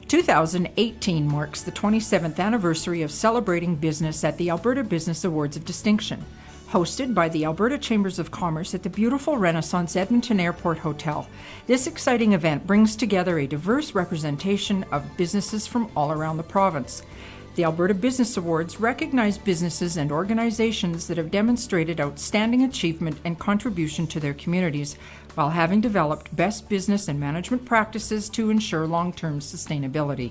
2018 marks the 27th anniversary of celebrating business at the Alberta Business Awards of Distinction, hosted by the Alberta Chambers of Commerce at the beautiful Renaissance Edmonton Airport Hotel. This exciting event brings together a diverse representation of businesses from all around the province. The Alberta Business Awards recognize businesses and organizations that have demonstrated outstanding achievement and contribution to their communities while having developed best business and management practices to ensure long-term sustainability.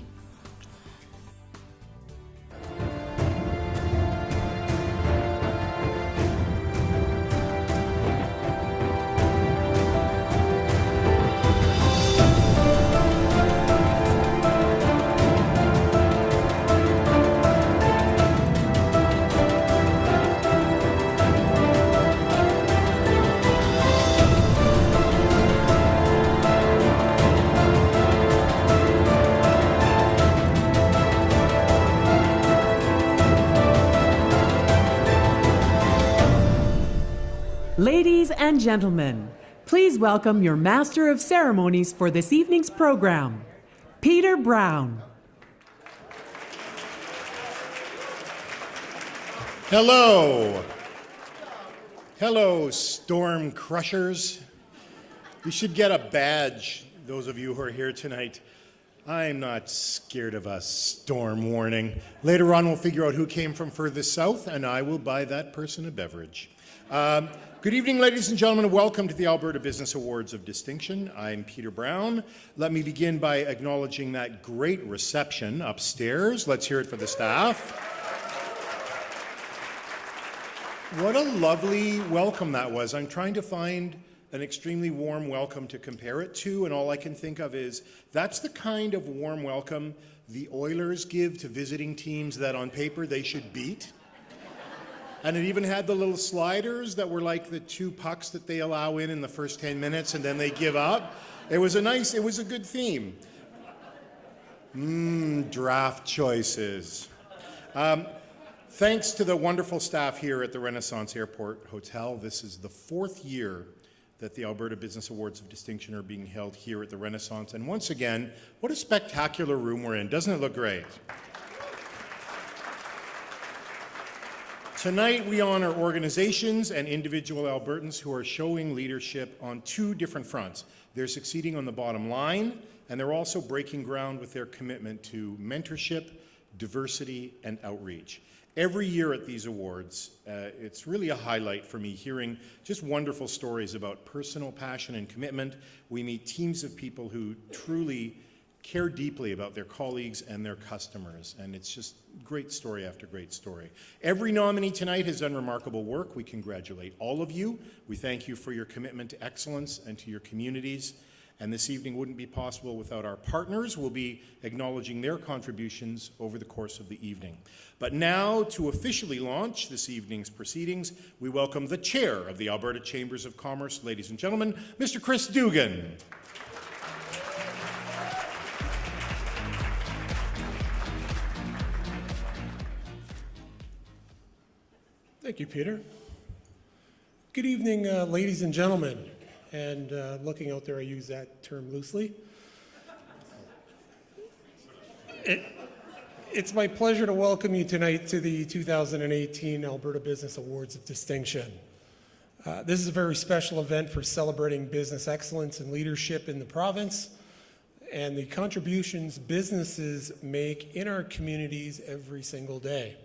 Ladies and gentlemen, please welcome your Master of Ceremonies for this evening's program, Peter Brown. Hello. Hello, storm crushers. You should get a badge, those of you who are here tonight. I'm not scared of a storm warning. Later on, we'll figure out who came from furthest south, and I will buy that person a beverage. Good evening, ladies and gentlemen, and welcome to the Alberta Business Awards of Distinction. I'm Peter Brown. Let me begin by acknowledging that great reception upstairs. Let's hear it for the staff. What a lovely welcome that was. I'm trying to find an extremely warm welcome to compare it to, and all I can think of is that's the kind of warm welcome the Oilers give to visiting teams that on paper they should beat. And it even had the little sliders that were like the 2 pucks that they allow in the first 10 minutes and then they give up. It was a good theme. Draft choices. Thanks to the wonderful staff here at the Renaissance Airport Hotel. This is the 4th year that the Alberta Business Awards of Distinction are being held here at the Renaissance. And once again, what a spectacular room we're in. Doesn't it look great? Tonight, we honor organizations and individual Albertans who are showing leadership on 2 different fronts. They're succeeding on the bottom line, and they're also breaking ground with their commitment to mentorship, diversity, and outreach. Every year at these awards, it's really a highlight for me hearing just wonderful stories about personal passion and commitment. We meet teams of people who truly care deeply about their colleagues and their customers, and it's just great story after great story. Every nominee tonight has done remarkable work. We congratulate all of you. We thank you for your commitment to excellence and to your communities, and this evening wouldn't be possible without our partners. We'll be acknowledging their contributions over the course of the evening. But now, to officially launch this evening's proceedings, we welcome the Chair of the Alberta Chambers of Commerce, ladies and gentlemen, Mr. Chris Dugan. Thank you, Peter. Good evening, ladies and gentlemen. And looking out there, I use that term loosely. It's my pleasure to welcome you tonight to the 2018 Alberta Business Awards of Distinction. This is a very special event for celebrating business excellence and leadership in the province and the contributions businesses make in our communities every single day.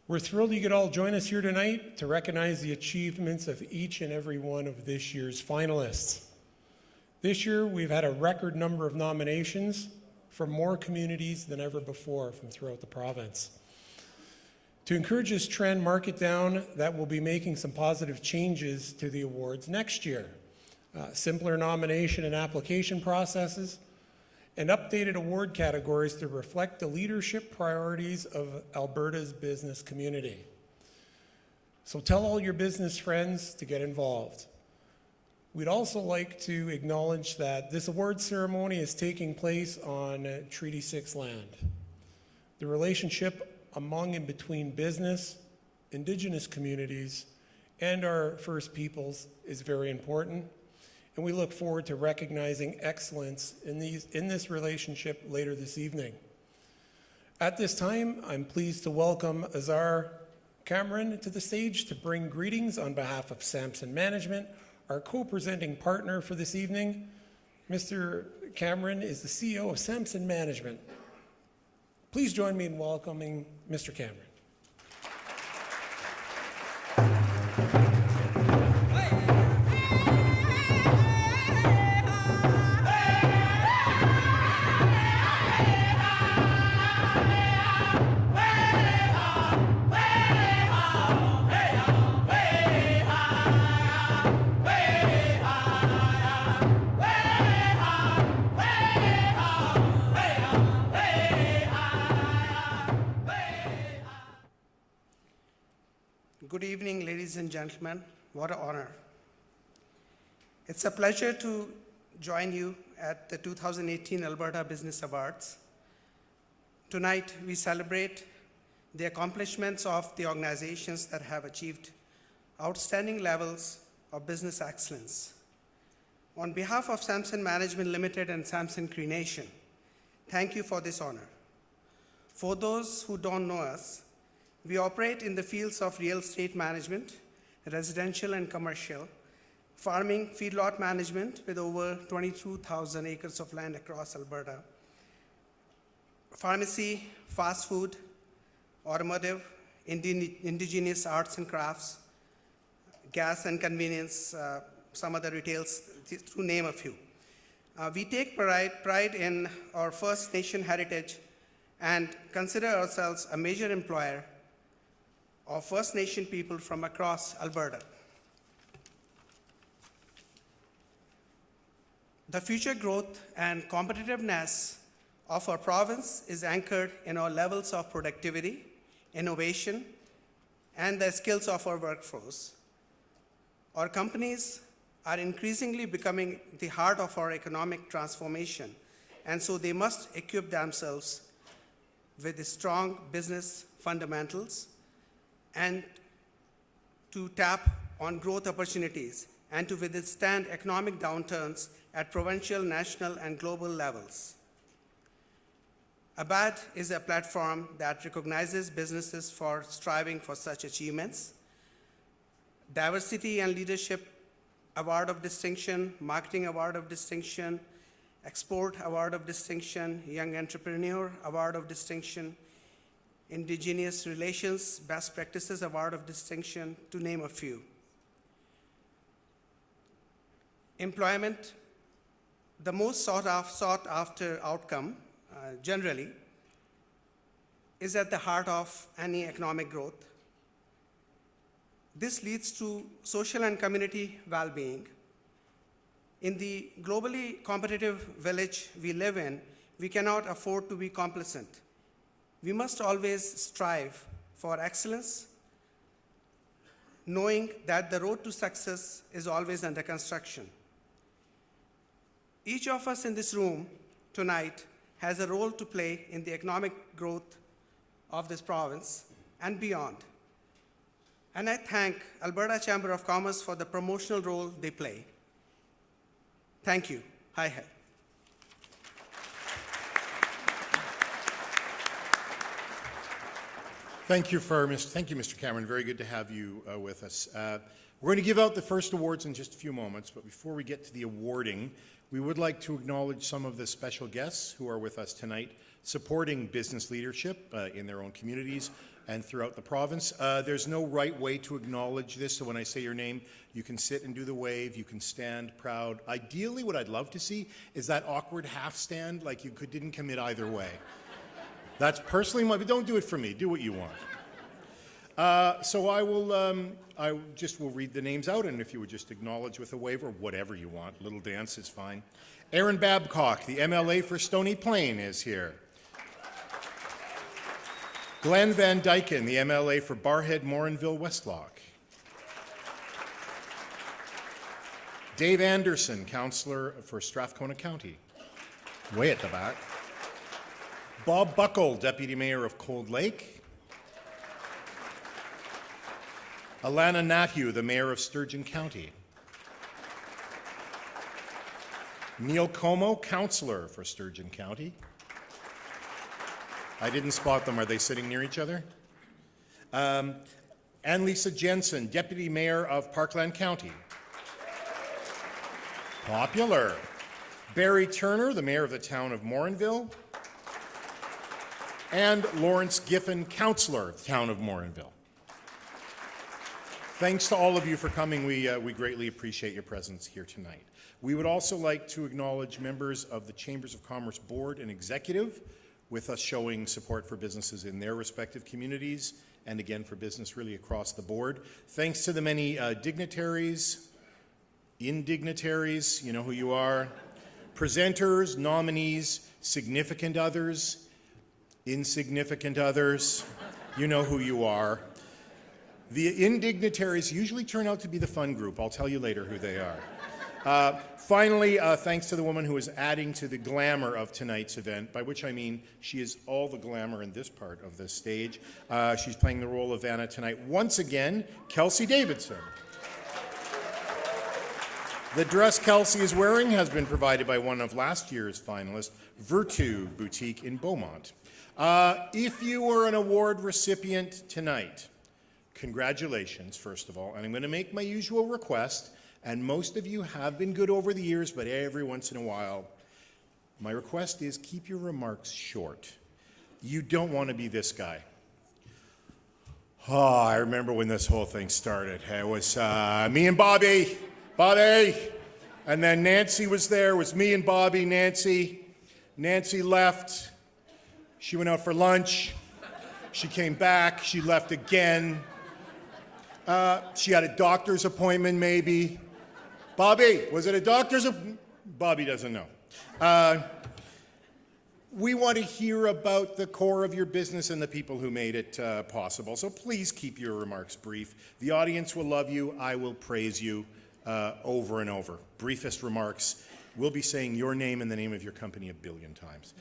We're thrilled you could all join us here tonight to recognize the achievements of each and every one of this year's finalists. This year, we've had a record number of nominations from more communities than ever before from throughout the province. To encourage this trend, mark it down that we'll be making some positive changes to the awards next year. Simpler nomination and application processes, and updated award categories to reflect the leadership priorities of Alberta's business community. So tell all your business friends to get involved. We'd also like to acknowledge that this award ceremony is taking place on Treaty 6 land. The relationship among and between business, Indigenous communities, and our First Peoples is very important. and we look forward to recognizing excellence in this relationship later this evening. At this time, I'm pleased to welcome Azar Cameron to the stage to bring greetings on behalf of Samson Management, our co-presenting partner for this evening. Mr. Cameron is the CEO of Samson Management. Please join me in welcoming Mr. Cameron. Good evening, ladies and gentlemen. What an honor. It's a pleasure to join you at the 2018 Alberta Business Awards. Tonight, we celebrate the accomplishments of the organizations that have achieved outstanding levels of business excellence. On behalf of Samson Management Limited and Samson Cree Nation, thank you for this honor. For those who don't know us, we operate in the fields of real estate management, residential and commercial, farming, feedlot management with over 22,000 acres of land across Alberta, pharmacy, fast food, automotive, indigenous arts and crafts, gas and convenience, some other retails, to name a few. We take pride in our First Nation heritage and consider ourselves a major employer of First Nation people from across Alberta. The future growth and competitiveness of our province is anchored in our levels of productivity, innovation, and the skills of our workforce. Our companies are increasingly becoming the heart of our economic transformation, and so they must equip themselves with strong business fundamentals and to tap on growth opportunities and to withstand economic downturns at provincial, national, and global levels. ABAD is a platform that recognizes businesses for striving for such achievements. Diversity and Leadership Award of Distinction, Marketing Award of Distinction, Export Award of Distinction, Young Entrepreneur Award of Distinction, Indigenous Relations Best Practices Award of Distinction, to name a few. Employment, the most sought after outcome, generally, is at the heart of any economic growth. This leads to social and community well-being. In the globally competitive village we live in, we cannot afford to be complacent. We must always strive for excellence, knowing that the road to success is always under construction. Each of us in this room tonight has a role to play in the economic growth of this province and beyond. And I thank Alberta Chamber of Commerce for the promotional role they play. Thank you. Hi. Thank you, Mr. Cameron. Very good to have you with us. We're going to give out the first awards in just a few moments, but before we get to the awarding, we would like to acknowledge some of the special guests who are with us tonight, supporting business leadership in their own communities and throughout the province. There's no right way to acknowledge this, so when I say your name, you can sit and do the wave, you can stand proud. Ideally, what I'd love to see is that awkward half stand, like you didn't commit either way. That's personally but don't do it for me, do what you want. So I just will read the names out, and if you would just acknowledge with a wave or whatever you want, a little dance is fine. Aaron Babcock, the MLA for Stony Plain, is here. Glenn Van Dyken, the MLA for Barhead, Morinville, Westlock. Dave Anderson, Councillor for Strathcona County, way at the back. Bob Buckle, Deputy Mayor of Cold Lake. Alana Nathu, the Mayor of Sturgeon County. Neil Como, Councillor for Sturgeon County. I didn't spot them. Are they sitting near each other? Anne-Lisa Jensen, Deputy Mayor of Parkland County. Popular. Barry Turner, the Mayor of the Town of Morinville. And Lawrence Giffen, Councillor of the Town of Morinville. Thanks to all of you for coming. We greatly appreciate your presence here tonight. We would also like to acknowledge members of the Chambers of Commerce Board and Executive, with us showing support for businesses in their respective communities, and again for business really across the board. Thanks to the many dignitaries, indignitaries, you know who you are, presenters, nominees, significant others, insignificant others, you know who you are. The indignitaries usually turn out to be the fun group. I'll tell you later who they are. Finally, thanks to the woman who is adding to the glamour of tonight's event, by which I mean she is all the glamour in this part of this stage. She's playing the role of Vanna tonight. Once again, Kelsey Davidson. The dress Kelsey is wearing has been provided by one of last year's finalists, Virtu Boutique in Beaumont. If you were an award recipient tonight, congratulations, first of all. And I'm going to make my usual request, and most of you have been good over the years, but every once in a while, my request is keep your remarks short. You don't want to be this guy. Oh, I remember when this whole thing started. It was me and Bobby, and then Nancy was there. It was me and Bobby, Nancy. Nancy left. She went out for lunch. She came back. She left again. She had a doctor's appointment, maybe. Bobby, was it a doctor's appointment? Bobby doesn't know. We want to hear about the core of your business and the people who made it possible. So please keep your remarks brief. The audience will love you. I will praise you over and over. Briefest remarks. We'll be saying your name and the name of your company a billion times.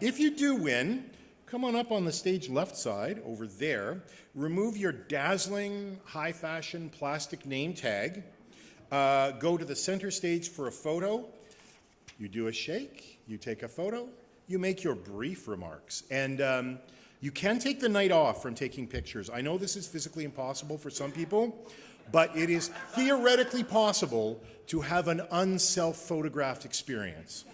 If you do win, come on up on the stage left side over there. Remove your dazzling, high-fashion plastic name tag. Go to the center stage for a photo. You do a shake. You take a photo. You make your brief remarks. And you can take the night off from taking pictures. I know this is physically impossible for some people, but it is theoretically possible to have an unself-photographed experience.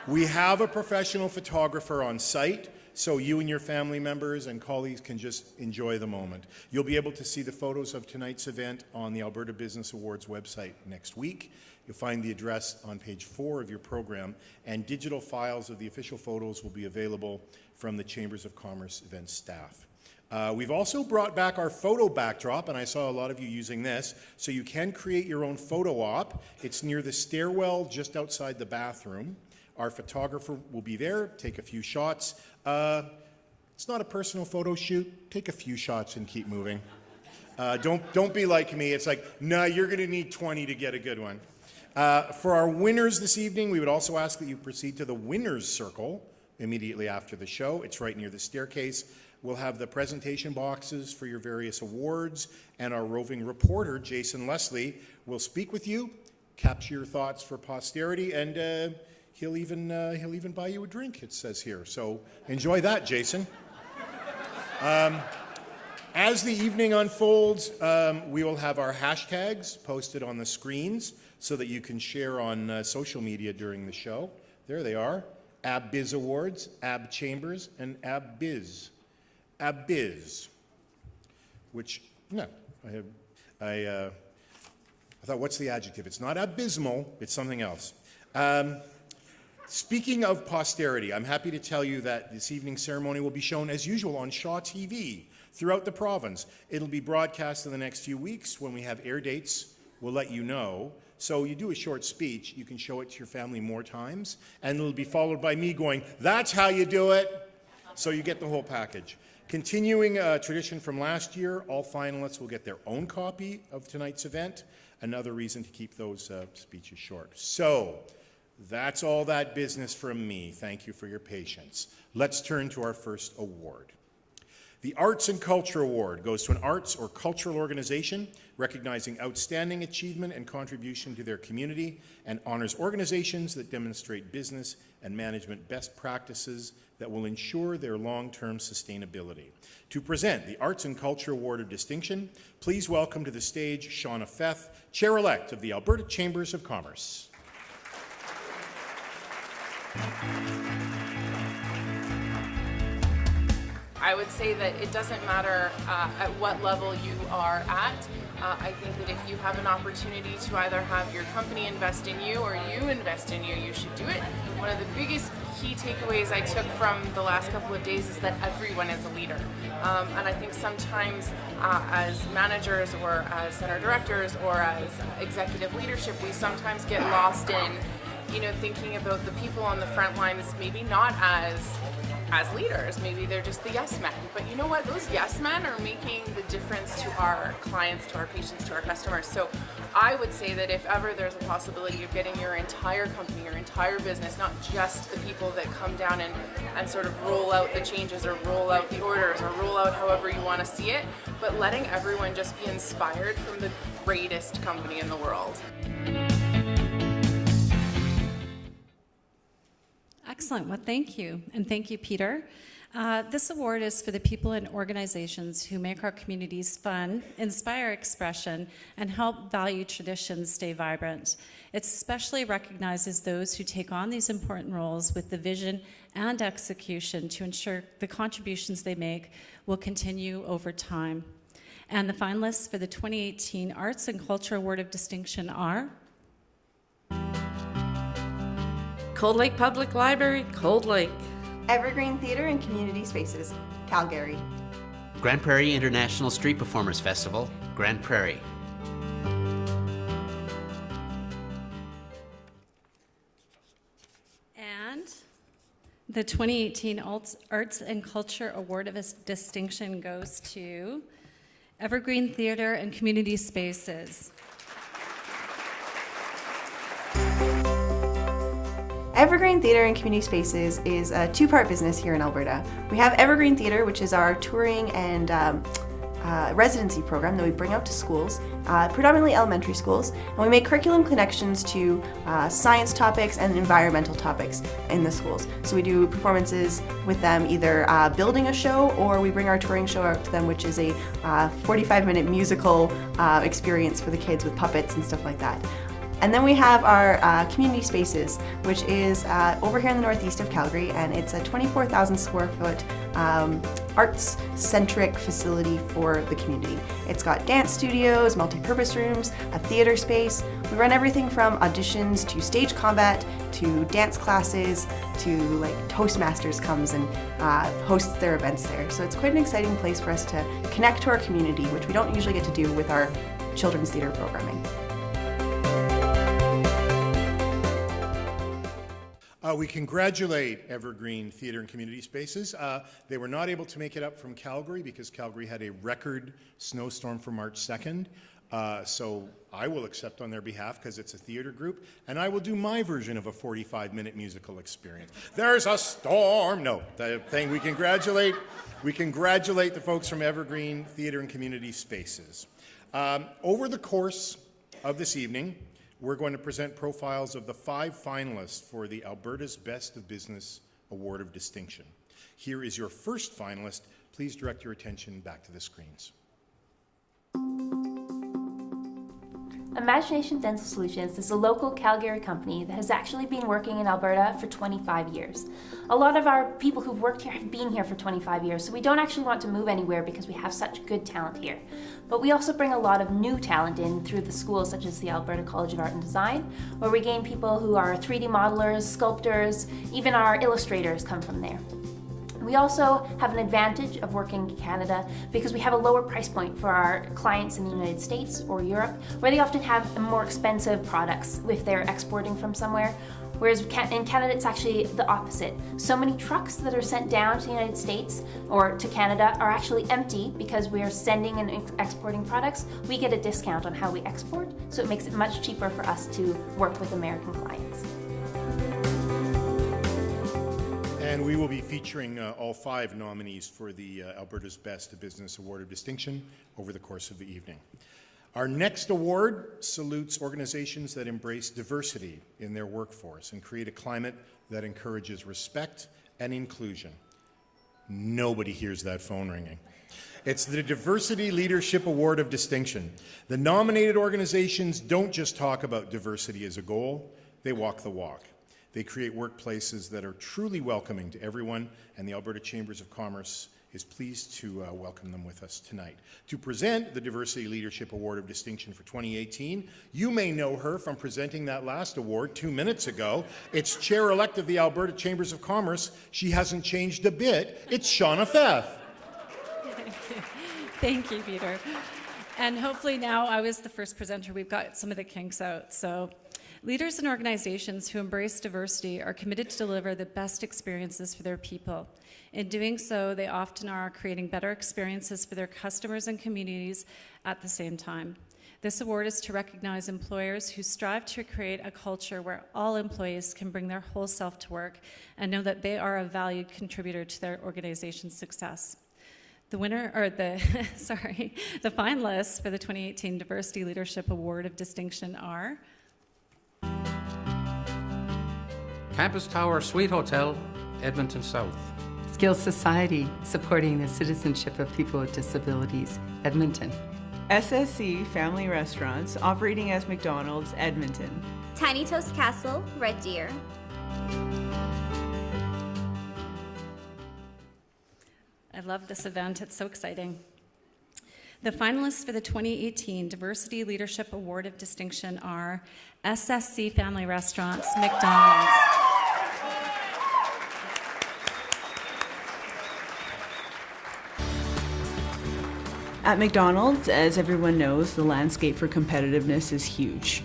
We have a professional photographer on site, so you and your family members and colleagues can just enjoy the moment. You'll be able to see the photos of tonight's event on the Alberta Business Awards website next week. You'll find the address on page 4 of your program, and digital files of the official photos will be available from the Chambers of Commerce event staff. We've also brought back our photo backdrop, and I saw a lot of you using this, so you can create your own photo op. It's near the stairwell just outside the bathroom. Our photographer will be there, take a few shots. It's not a personal photo shoot. Take a few shots and keep moving. Don't be like me. It's like, no, you're going to need 20 to get a good one. For our winners this evening, we would also ask that you proceed to the winner's circle immediately after the show. It's right near the staircase. We'll have the presentation boxes for your various awards, and our roving reporter, Jason Leslie, will speak with you, capture your thoughts for posterity, and he'll even buy you a drink, it says here. So enjoy that, Jason. As the evening unfolds, we will have our hashtags posted on the screens so that you can share on social media during the show. There they are. ABBiz Awards, AB Chambers, and ABBiz. ABBiz, which, no, I thought, what's the adjective? It's not abysmal, it's something else. Speaking of posterity, I'm happy to tell you that this evening's ceremony will be shown as usual on Shaw TV throughout the province. It'll be broadcast in the next few weeks. When we have air dates, we'll let you know. So you do a short speech, you can show it to your family more times, and it'll be followed by me going, that's how you do it. So you get the whole package. Continuing a tradition from last year, all finalists will get their own copy of tonight's event. Another reason to keep those speeches short. So that's all that business from me. Thank you for your patience. Let's turn to our first award. The Arts and Culture Award goes to an arts or cultural organization recognizing outstanding achievement and contribution to their community and honors organizations that demonstrate business and management best practices that will ensure their long-term sustainability. To present the Arts and Culture Award of Distinction, please welcome to the stage Shauna Feth, Chair-elect of the Alberta Chambers of Commerce. I would say that it doesn't matter at what level you are at. I think that if you have an opportunity to either have your company invest in you or you invest in you, you should do it. One of the biggest key takeaways I took from the last couple of days is that everyone is a leader. And I think sometimes as managers or as center directors or as executive leadership, we sometimes get lost in, thinking about the people on the front lines maybe not as leaders. Maybe they're just the yes men. But you know what? Those yes men are making the difference to our clients, to our patients, to our customers. So I would say that if ever there's a possibility of getting your entire company, your entire business, not just the people that come down and sort of roll out the changes or roll out the orders or roll out however you want to see it, but letting everyone just be inspired from the greatest company in the world. Excellent. Well, thank you. And thank you, Peter. This award is for the people and organizations who make our communities fun, inspire expression, and help value traditions stay vibrant. It especially recognizes those who take on these important roles with the vision and execution to ensure the contributions they make will continue over time. And the finalists for the 2018 Arts and Culture Award of Distinction are Cold Lake Public Library, Cold Lake. Evergreen Theatre and Community Spaces, Calgary. Grand Prairie International Street Performers Festival, Grand Prairie. And the 2018 Arts and Culture Award of Distinction goes to Evergreen Theatre and Community Spaces. Evergreen Theatre and Community Spaces is a two-part business here in Alberta. We have Evergreen Theatre, which is our touring and residency program that we bring out to schools, predominantly elementary schools, and we make curriculum connections to science topics and environmental topics in the schools. So we do performances with them, either building a show, or we bring our touring show out to them, which is a 45-minute musical experience for the kids with puppets and stuff like that. And then we have our community spaces, which is over here in the northeast of Calgary, and it's a 24,000 square foot arts-centric facility for the community. It's got dance studios, multi-purpose rooms, a theater space. We run everything from auditions to stage combat to dance classes to Toastmasters comes and hosts their events there. So it's quite an exciting place for us to connect to our community, which we don't usually get to do with our children's theater programming. We congratulate Evergreen Theatre and Community Spaces. They were not able to make it up from Calgary because Calgary had a record snowstorm for March 2nd. So I will accept on their behalf because it's a theater group, and I will do my version of a 45-minute musical experience. There's a storm. No, the thing we congratulate the folks from Evergreen Theatre and Community Spaces. Over the course of this evening, we're going to present profiles of the 5 finalists for the Alberta's Best of Business Award of Distinction. Here is your first finalist. Please direct your attention back to the screens. Imagination Dental Solutions is a local Calgary company that has actually been working in Alberta for 25 years. A lot of our people who've worked here have been here for 25 years, so we don't actually want to move anywhere because we have such good talent here. But we also bring a lot of new talent in through the schools such as the Alberta College of Art and Design, where we gain people who are 3D modelers, sculptors, even our illustrators come from there. We also have an advantage of working in Canada because we have a lower price point for our clients in the United States or Europe, where they often have more expensive products if they're exporting from somewhere. Whereas in Canada, it's actually the opposite. So many trucks that are sent down to the United States or to Canada are actually empty because we are sending and exporting products. We get a discount on how we export, so it makes it much cheaper for us to work with American clients. And we will be featuring all 5 nominees for the Alberta's Best Business Award of Distinction over the course of the evening. Our next award salutes organizations that embrace diversity in their workforce and create a climate that encourages respect and inclusion. Nobody hears that phone ringing. It's the Diversity Leadership Award of Distinction. The nominated organizations don't just talk about diversity as a goal, they walk the walk. They create workplaces that are truly welcoming to everyone, and the Alberta Chambers of Commerce is pleased to welcome them with us tonight. To present the Diversity Leadership Award of Distinction for 2018, you may know her from presenting that last award 2 minutes ago. It's Chair-elect of the Alberta Chambers of Commerce. She hasn't changed a bit. It's Shauna Feth. Thank you, Peter. And hopefully now I was the first presenter. We've got some of the kinks out. So leaders and organizations who embrace diversity are committed to deliver the best experiences for their people. In doing so, they often are creating better experiences for their customers and communities at the same time. This award is to recognize employers who strive to create a culture where all employees can bring their whole self to work and know that they are a valued contributor to their organization's success. The winner, or the finalists for the 2018 Diversity Leadership Award of Distinction are Campus Tower Suite Hotel, Edmonton South. Skills Society, supporting the citizenship of people with disabilities, Edmonton. SSC Family Restaurants, operating as McDonald's, Edmonton. Tiny Toast Castle, Red Deer. I love this event, it's so exciting. The finalists for the 2018 Diversity Leadership Award of Distinction are SSC Family Restaurants, McDonald's. At McDonald's, as everyone knows, the landscape for competitiveness is huge.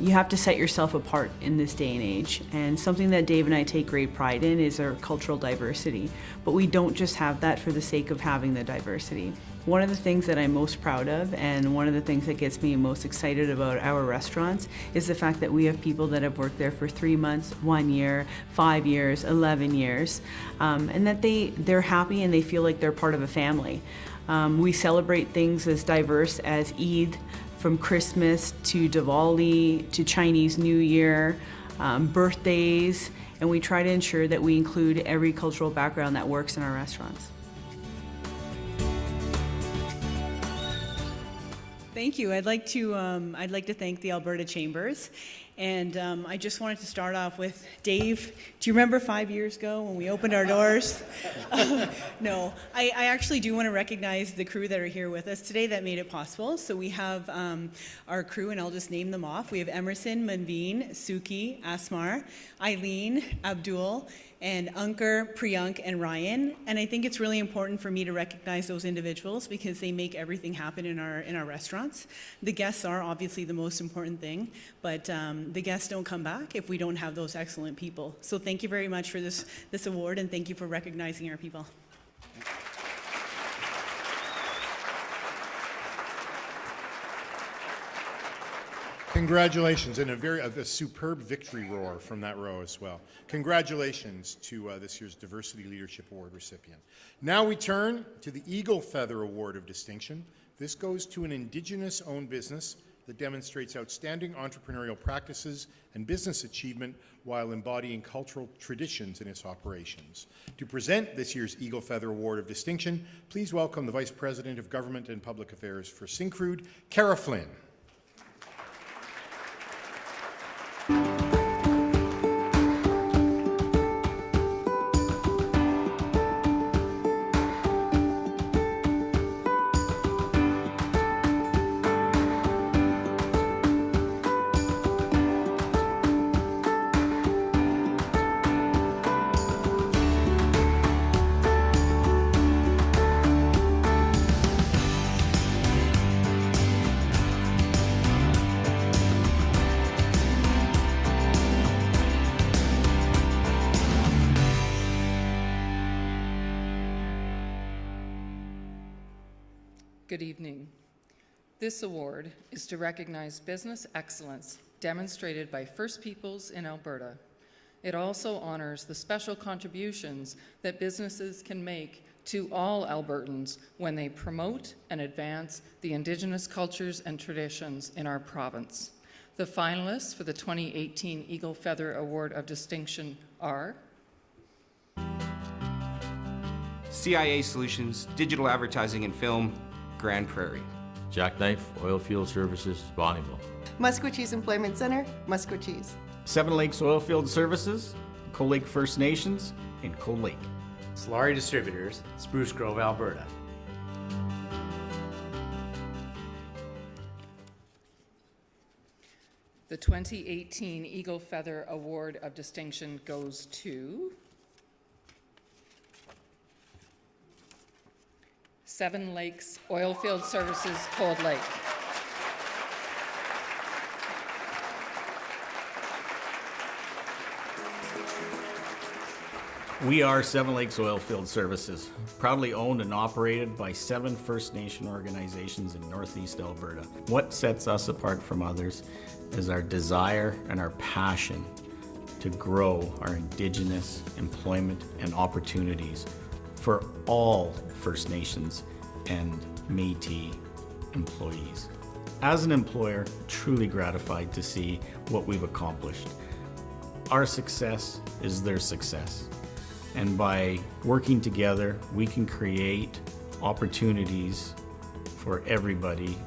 You have to set yourself apart in this day and age, and something that Dave and I take great pride in is our cultural diversity. But we don't just have that for the sake of having the diversity. One of the things that I'm most proud of, and one of the things that gets me most excited about our restaurants, is the fact that we have people that have worked there for 3 months, 1 year, 5 years, 11 years, and that they're happy and they feel like they're part of a family. We celebrate things as diverse as Eid, from Christmas to Diwali to Chinese New Year, birthdays, and we try to ensure that we include every cultural background that works in our restaurants. Thank you. I'd like to thank the Alberta Chambers. And I just wanted to start off with Dave. Do you remember 5 years ago when we opened our doors? No, I actually do want to recognize the crew that are here with us today that made it possible. So we have our crew, and I'll just name them off. We have Emerson, Manveen, Suki, Asmar, Eileen, Abdul, and Ankur, Priyank, and Ryan. And I think it's really important for me to recognize those individuals because they make everything happen in our restaurants. The guests are obviously the most important thing, but the guests don't come back if we don't have those excellent people. So thank you very much for this award, and thank you for recognizing our people. Congratulations, and a superb victory roar from that row as well. Congratulations to this year's Diversity Leadership Award recipient. Now we turn to the Eagle Feather Award of Distinction. This goes to an Indigenous-owned business that demonstrates outstanding entrepreneurial practices and business achievement while embodying cultural traditions in its operations. To present this year's Eagle Feather Award of Distinction, please welcome the Vice President of Government and Public Affairs for Syncrude, Cara Flynn. Good evening. This award is to recognize business excellence demonstrated by First Peoples in Alberta. It also honors the special contributions that businesses can make to all Albertans when they promote and advance the Indigenous cultures and traditions in our province. The finalists for the 2018 Eagle Feather Award of Distinction are CIA Solutions, Digital Advertising and Film, Grand Prairie. Jackknife Oilfield Services, Bonneville. Musquecheese Employment Center, Musquecheese. Seven Lakes Oilfield Services, Cold Lake First Nations, and Cold Lake. Slurry Distributors, Spruce Grove, Alberta. The 2018 Eagle Feather Award of Distinction goes to Seven Lakes Oilfield Services, Cold Lake. We are Seven Lakes Oilfield Services, proudly owned and operated by 7 First Nation organizations in Northeast Alberta. What sets us apart from others is our desire and our passion to grow our Indigenous employment and opportunities for all First Nations and Métis employees. As an employer, truly gratified to see what we've accomplished. Our success is their success. And by working together, we can create opportunities for everybody.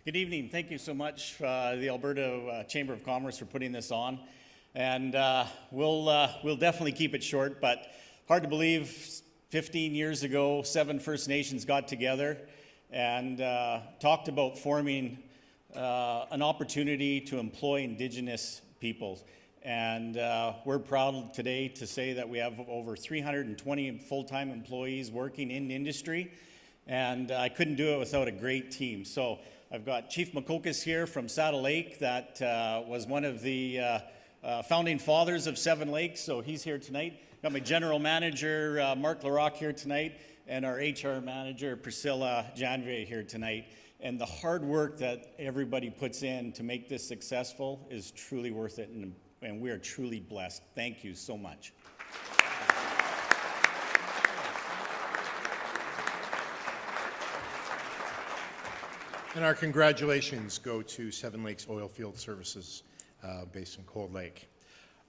Good evening. Thank you so much, the Alberta Chamber of Commerce, for putting this on. And we'll definitely keep it short, but hard to believe 15 years ago, 7 First Nations got together and talked about forming an opportunity to employ Indigenous peoples. And we're proud today to say that we have over 320 full-time employees working in industry, and I couldn't do it without a great team. So I've got Chief Makokas here from Saddle Lake that was one of the founding fathers of Seven Lakes, so he's here tonight. Got my General Manager, Mark Larocque, here tonight, and our HR Manager, Priscilla Janvier, here tonight. And the hard work that everybody puts in to make this successful is truly worth it, and we are truly blessed. Thank you so much. And our congratulations go to Seven Lakes Oilfield Services based in Cold Lake.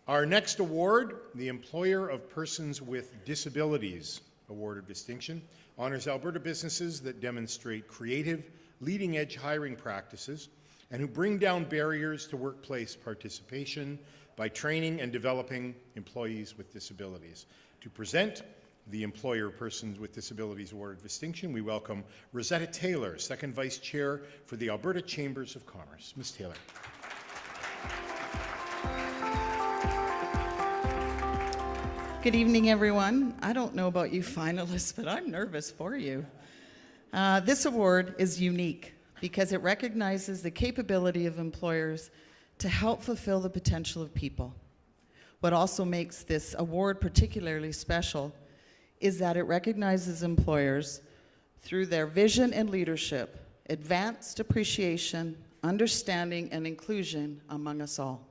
Our next award, the Employer of Persons with Disabilities Award of Distinction, honors Alberta businesses that demonstrate creative, leading-edge hiring practices and who bring down barriers to workplace participation by training and developing employees with disabilities. To present the Employer of Persons with Disabilities Award of Distinction, we welcome Rosetta Taylor, Second Vice Chair for the Alberta Chambers of Commerce. Ms. Taylor. Good evening, everyone. I don't know about you finalists, but I'm nervous for you. This award is unique because it recognizes the capability of employers to help fulfill the potential of people. What also makes this award particularly special is that it recognizes employers through their vision and leadership, advanced appreciation, understanding, and inclusion among us all.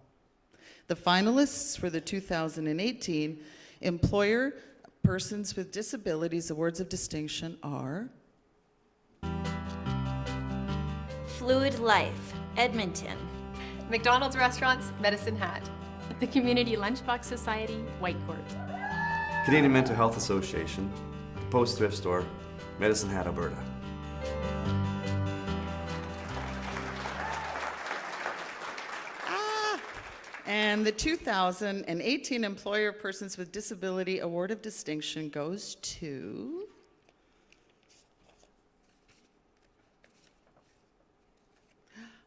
The finalists for the 2018 Employer Persons with Disabilities Awards of Distinction are Fluid Life, Edmonton. McDonald's Restaurants, Medicine Hat. The Community Lunchbox Society, Whitecourt. Canadian Mental Health Association, the Post Thrift Store, Medicine Hat, Alberta. And the 2018 Employer Persons with Disability Award of Distinction goes to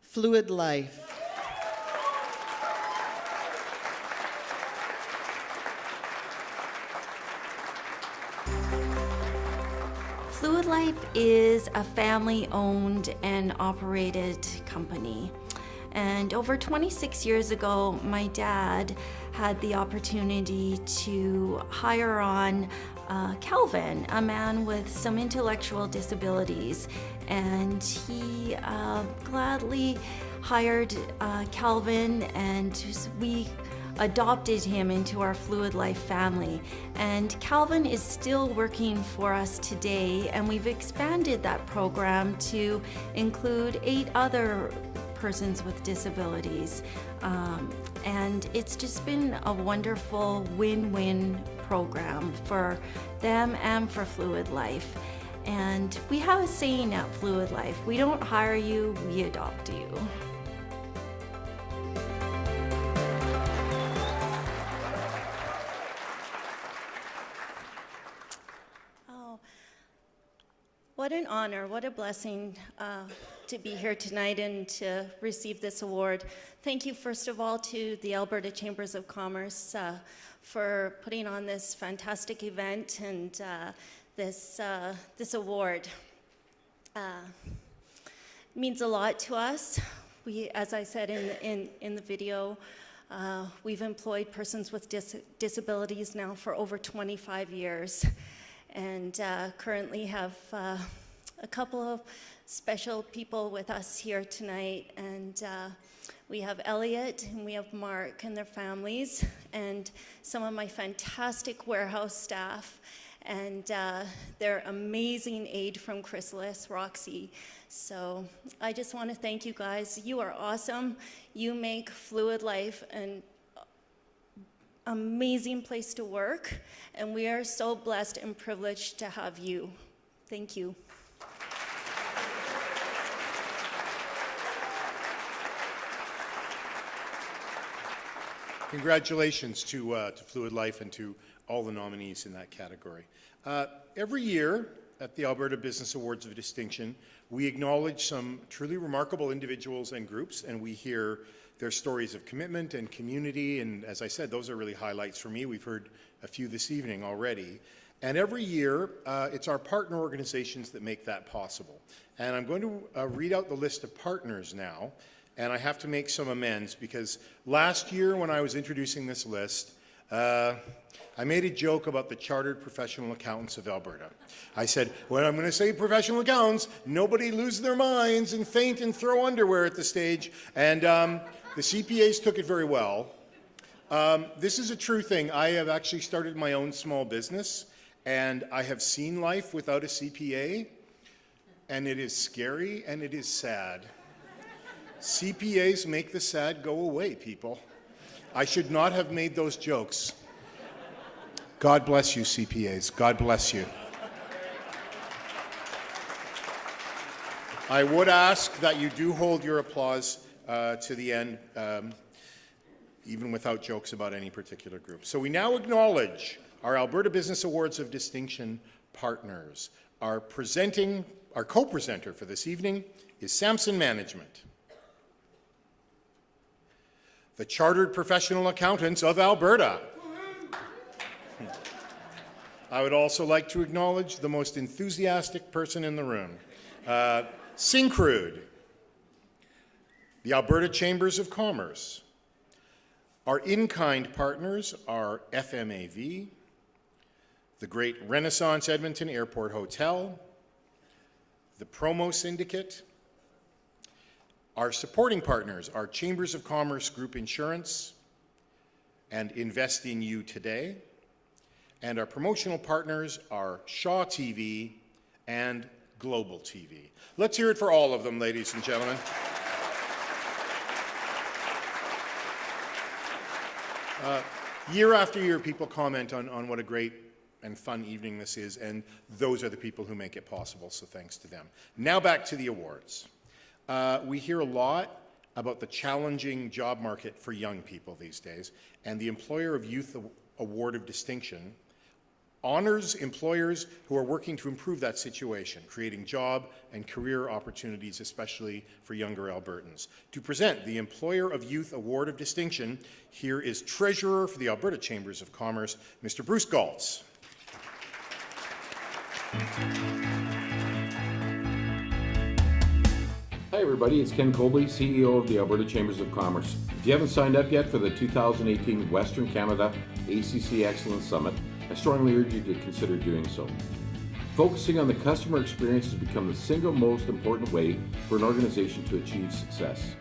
Fluid Life. Fluid Life is a family-owned and operated company. And over 26 years ago, my dad had the opportunity to hire on Calvin, a man with some intellectual disabilities, and he gladly hired Calvin, and we adopted him into our Fluid Life family. And Calvin is still working for us today, and we've expanded that program to include 8 other persons with disabilities. And it's just been a wonderful win-win program for them and for Fluid Life. And we have a saying at Fluid Life: we don't hire you, we adopt you. What an honor, what a blessing to be here tonight and to receive this award. Thank you, first of all, to the Alberta Chambers of Commerce for putting on this fantastic event and this award. Means a lot to us. We, as I said in the video, we've employed persons with disabilities now for over 25 years. And currently have a couple of special people with us here tonight. And we have Elliot and we have Mark and their families, and some of my fantastic warehouse staff, and their amazing aide from Chrysalis, Roxy. So I just want to thank you guys. You are awesome. You make Fluid Life an amazing place to work, and we are so blessed and privileged to have you. Thank you. Congratulations to Fluid Life and to all the nominees in that category. Every year at the Alberta Business Awards of Distinction, we acknowledge some truly remarkable individuals and groups, and we hear their stories of commitment and community, and as I said, those are really highlights for me. We've heard a few this evening already. And every year, it's our partner organizations that make that possible. And I'm going to read out the list of partners now, and I have to make some amends because last year when I was introducing this list, I made a joke about the Chartered Professional Accountants of Alberta. I said, when I'm going to say professional accountants, nobody lose their minds and faint and throw underwear at the stage. And the CPAs took it very well. This is a true thing. I have actually started my own small business, and I have seen life without a CPA, and it is scary and it is sad. CPAs make the sad go away, people. I should not have made those jokes. God bless you, CPAs. God bless you. I would ask that you do hold your applause to the end, even without jokes about any particular group. So we now acknowledge our Alberta Business Awards of Distinction partners. Our co-presenter for this evening is Samson Management, the Chartered Professional Accountants of Alberta. I would also like to acknowledge the most enthusiastic person in the room, Syncrude, the Alberta Chambers of Commerce. Our in-kind partners are FMAV, the Great Renaissance Edmonton Airport Hotel, the Promo Syndicate. Our supporting partners are Chambers of Commerce Group Insurance and Invest in You Today. And our promotional partners are Shaw TV and Global TV. Let's hear it for all of them, ladies and gentlemen. Year after year, people comment on what a great and fun evening this is, and those are the people who make it possible, so thanks to them. Now back to the awards. We hear a lot about the challenging job market for young people these days, and the Employer of Youth Award of Distinction honors employers who are working to improve that situation, creating job and career opportunities, especially for younger Albertans. To present the Employer of Youth Award of Distinction, here is Treasurer for the Alberta Chambers of Commerce, Mr. Bruce Galtz. Hi everybody, it's Ken Colby, CEO of the Alberta Chambers of Commerce. If you haven't signed up yet for the 2018 Western Canada ACC Excellence Summit, I strongly urge you to consider doing so. Focusing on the customer experience has become the single most important way for an organization to achieve success.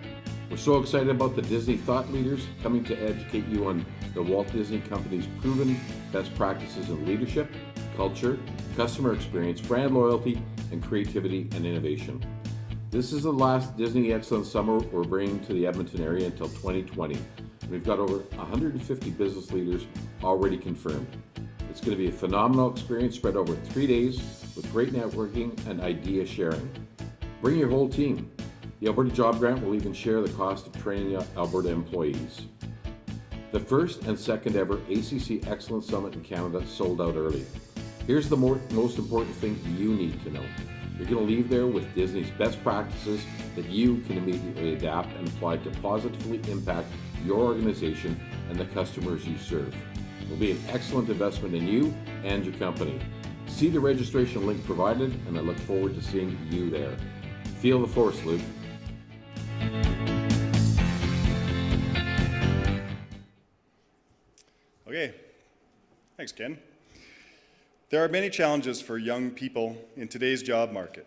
We're so excited about the Disney thought leaders coming to educate you on the Walt Disney Company's proven best practices in leadership, culture, customer experience, brand loyalty, and creativity and innovation. This is the last Disney Excellence Summer we're bringing to the Edmonton area until 2020. We've got over 150 business leaders already confirmed. It's going to be a phenomenal experience spread over 3 days with great networking and idea sharing. Bring your whole team. The Alberta Job Grant will even share the cost of training Alberta employees. The first and second ever ACC Excellence Summit in Canada sold out early. Here's the most important thing you need to know. You're going to leave there with Disney's best practices that you can immediately adapt and apply to positively impact your organization and the customers you serve. It will be an excellent investment in you and your company. See the registration link provided, and I look forward to seeing you there. Feel the force, Luke. Okay, thanks, Ken. There are many challenges for young people in today's job market,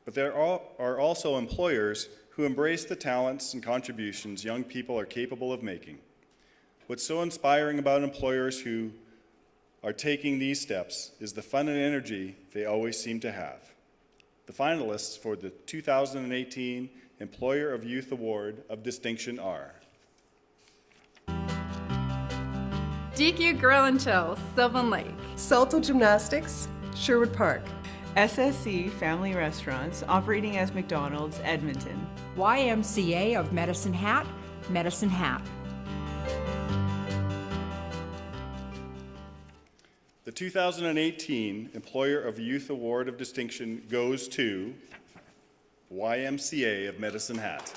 but there are also employers who embrace the talents and contributions young people are capable of making. What's so inspiring about employers who are taking these steps is the fun and energy they always seem to have. The finalists for the 2018 Employer of Youth Award of Distinction are DQ Grill and Chill, Sylvan Lake. Salto Gymnastics, Sherwood Park. SSC Family Restaurants, operating as McDonald's, Edmonton. YMCA of Medicine Hat, Medicine Hat. The 2018 Employer of Youth Award of Distinction goes to YMCA of Medicine Hat.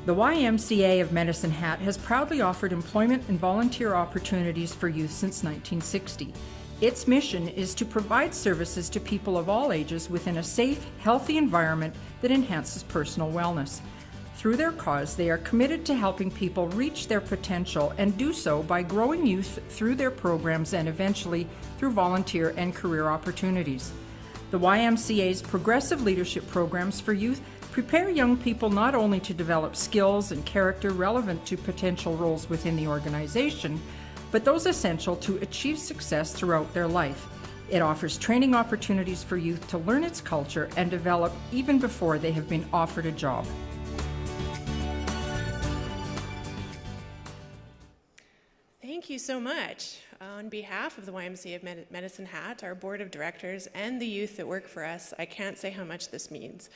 The YMCA of Medicine Hat has proudly offered employment and volunteer opportunities for youth since 1960. Its mission is to provide services to people of all ages within a safe, healthy environment that enhances personal wellness. Through their cause, they are committed to helping people reach their potential and do so by growing youth through their programs and eventually through volunteer and career opportunities. The YMCA's progressive leadership programs for youth prepare young people not only to develop skills and character relevant to potential roles within the organization, but those essential to achieve success throughout their life. It offers training opportunities for youth to learn its culture and develop even before they have been offered a job. Thank you so much. On behalf of the YMCA of Medicine Hat, our board of directors, and the youth that work for us, I can't say how much this means.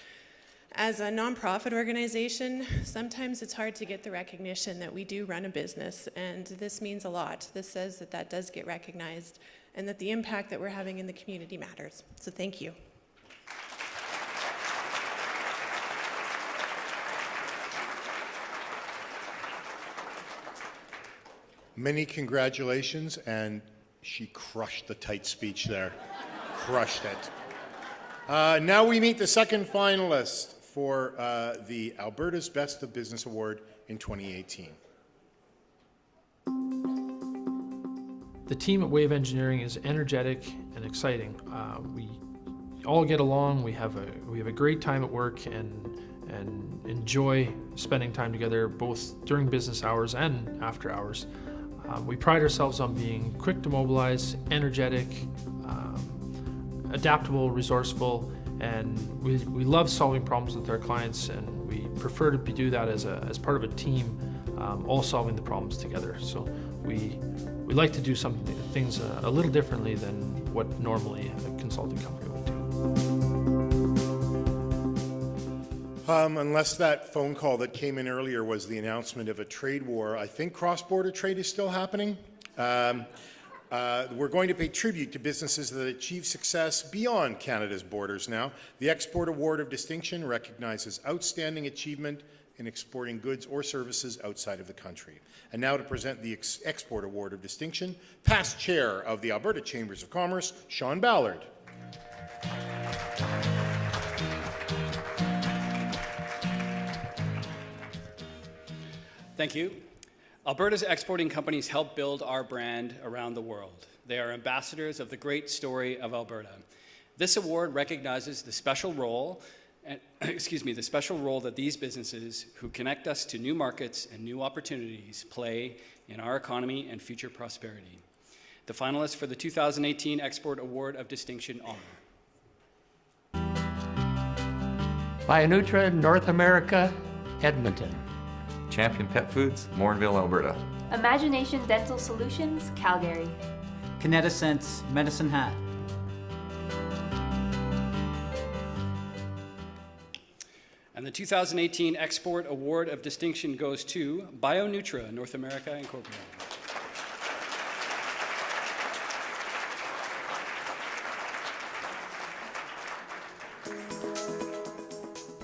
As a nonprofit organization, sometimes it's hard to get the recognition that we do run a business, and this means a lot. This says that that does get recognized and that the impact that we're having in the community matters. So thank you. Many congratulations, and she crushed the tight speech there. Crushed it. Now we meet the second finalist for the Alberta's Best of Business Award in 2018. The team at Wave Engineering is energetic and exciting. We all get along. We have a great time at work and enjoy spending time together both during business hours and after hours. We pride ourselves on being quick to mobilize, energetic, adaptable, resourceful, and we love solving problems with our clients, and we prefer to do that as part of a team, all solving the problems together. So we like to do things a little differently than what normally a consulting company would do. Unless that phone call that came in earlier was the announcement of a trade war, I think cross-border trade is still happening. We're going to pay tribute to businesses that achieve success beyond Canada's borders now. The Export Award of Distinction recognizes outstanding achievement in exporting goods or services outside of the country. And now to present the Export Award of Distinction, past chair of the Alberta Chambers of Commerce, Sean Ballard. Thank you. Alberta's exporting companies help build our brand around the world. They are ambassadors of the great story of Alberta. This award recognizes the special role, the special role that these businesses who connect us to new markets and new opportunities play in our economy and future prosperity. The finalists for the 2018 Export Award of Distinction are Bionutra, North America, Edmonton. Champion Pet Foods, Morinville, Alberta. Imagination Dental Solutions, Calgary. Kineticence, Medicine Hat. And the 2018 Export Award of Distinction goes to Bionutra, North America, Incorporated.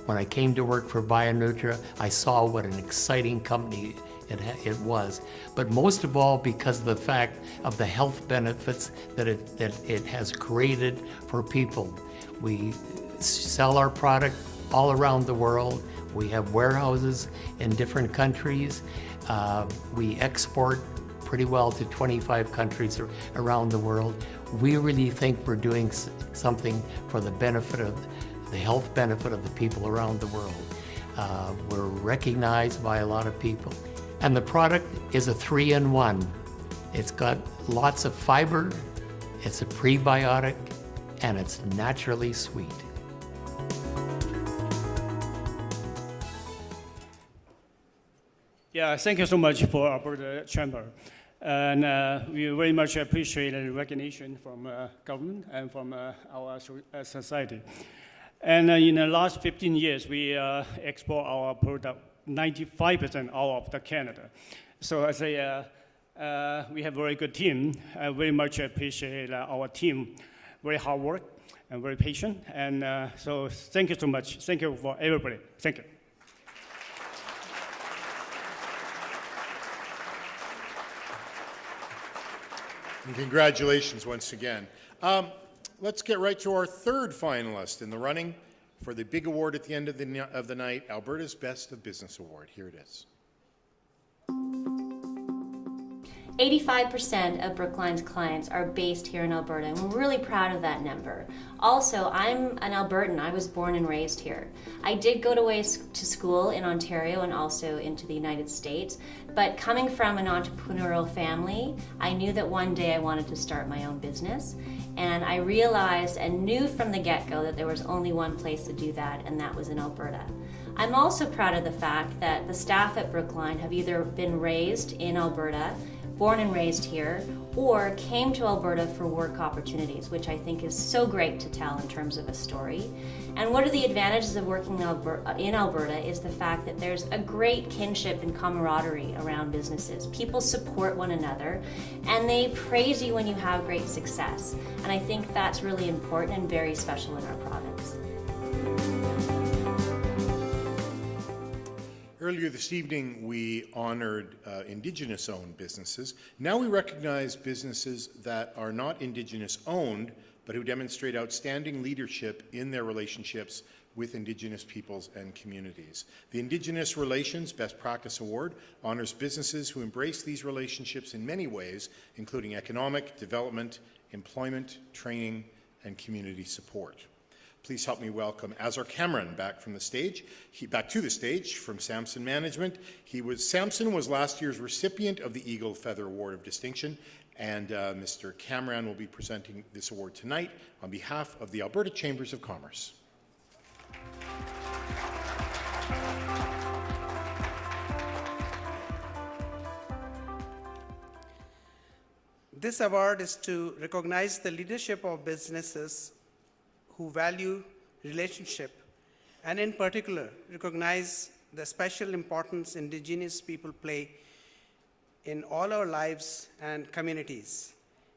When I came to work for Bionutra, I saw what an exciting company it was, but most of all because of the fact of the health benefits that it has created for people. We sell our product all around the world. We have warehouses in different countries. We export pretty well to 25 countries around the world. We really think we're doing something for the benefit of the health benefit of the people around the world. We're recognized by a lot of people. And the product is a 3-in-1. It's got lots of fiber, it's a prebiotic, and it's naturally sweet. Yeah, thank you so much for Alberta Chamber. And we very much appreciate the recognition from government and from our society. And in the last 15 years, we export our product 95% out of the Canada. So I say we have a very good team. I very much appreciate our team, very hard work and very patient. And so thank you so much. Thank you for everybody. Thank you. And congratulations once again. Let's get right to our third finalist in the running for the big award at the end of the night, Alberta's Best of Business Award. Here it is. 85% of Brookline's clients are based here in Alberta, and we're really proud of that number. Also, I'm an Albertan. I was born and raised here. I did go to school in Ontario and also into the United States, but coming from an entrepreneurial family, I knew that one day I wanted to start my own business, and I realized and knew from the get-go that there was only one place to do that, and that was in Alberta. I'm also proud of the fact that the staff at Brookline have either been raised in Alberta, born and raised here, or came to Alberta for work opportunities, which I think is so great to tell in terms of a story. And one of the advantages of working in Alberta is the fact that there's a great kinship and camaraderie around businesses. People support one another, and they praise you when you have great success. And I think that's really important and very special in our province. Earlier this evening, we honored Indigenous-owned businesses. Now we recognize businesses that are not Indigenous-owned, but who demonstrate outstanding leadership in their relationships with Indigenous peoples and communities. The Indigenous Relations Best Practice Award honors businesses who embrace these relationships in many ways, including economic development, employment, training, and community support. Please help me welcome Azar Cameron back to the stage from Samson Management. Samson was last year's recipient of the Eagle Feather Award of Distinction, and Mr. Cameron will be presenting this award tonight on behalf of the Alberta Chambers of Commerce. This award is to recognize the leadership of businesses who value relationship, and in particular, recognize the special importance Indigenous people play in all our lives and communities.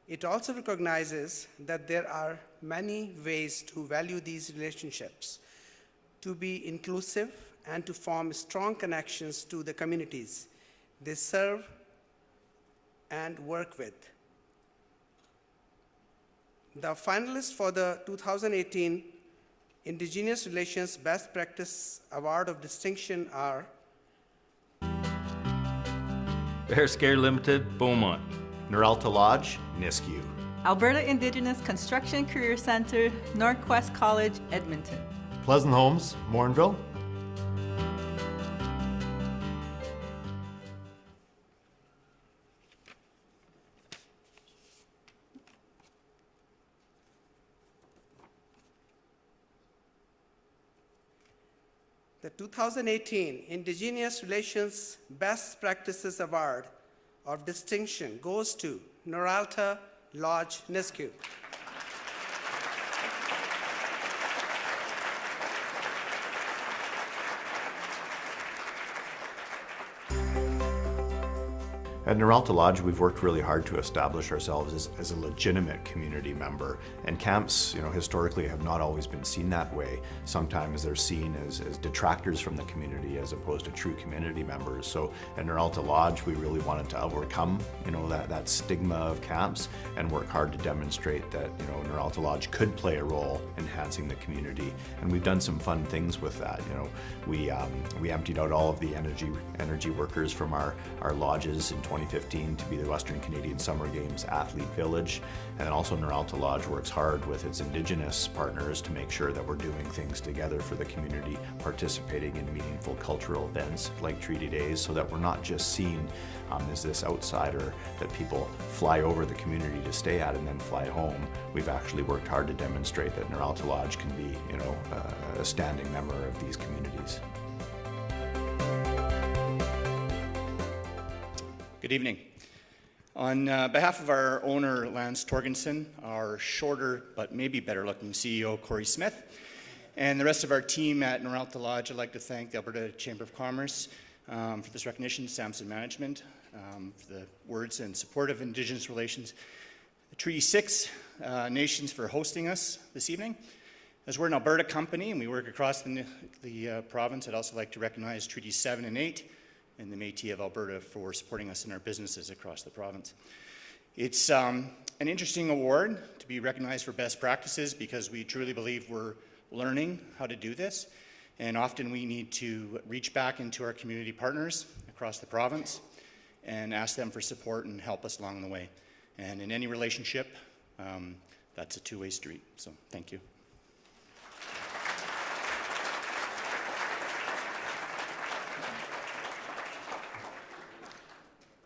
It also recognizes that there are many ways to value these relationships, to be inclusive and to form strong connections to the communities they serve and work with. The finalists for the 2018 Indigenous Relations Best Practice Award of Distinction are Bear Scare Limited, Beaumont. Noralta Lodge, Nisku. Alberta Indigenous Construction Career Center, Northwest College, Edmonton. Pleasant Homes, Morinville. the 2018 Indigenous Relations Best Practices Award of Distinction goes to Noralta Lodge, Nisku. At Noralta Lodge, we've worked really hard to establish ourselves as a legitimate community member. And camps, historically have not always been seen that way. Sometimes they're seen as detractors from the community as opposed to true community members. So at Noralta Lodge, we really wanted to overcome, that stigma of camps and work hard to demonstrate that, Noralta Lodge could play a role enhancing the community. And we've done some fun things with that. We emptied out all of the energy workers from our lodges in 2015 to be the Western Canadian Summer Games Athlete Village. And then also Noralta Lodge works hard with its Indigenous partners to make sure that we're doing things together for the community, participating in meaningful cultural events like Treaty Days, so that we're not just seen as this outsider that people fly over the community to stay at and then fly home. We've actually worked hard to demonstrate that Noralta Lodge can be, a standing member of these communities. Good evening. On behalf of our owner, Lance Torgensen, our shorter but maybe better looking CEO, Corey Smith, and the rest of our team at Noralta Lodge, I'd like to thank the Alberta Chamber of Commerce for this recognition, Samson Management, for the words and support of Indigenous relations, the Treaty 6 nations for hosting us this evening. As we're an Alberta company and we work across the province, I'd also like to recognize Treaty 7 and 8 and the Métis of Alberta for supporting us in our businesses across the province. It's an interesting award to be recognized for best practices because we truly believe we're learning how to do this, and often we need to reach back into our community partners across the province and ask them for support and help us along the way. And in any relationship, that's a two-way street, so thank you.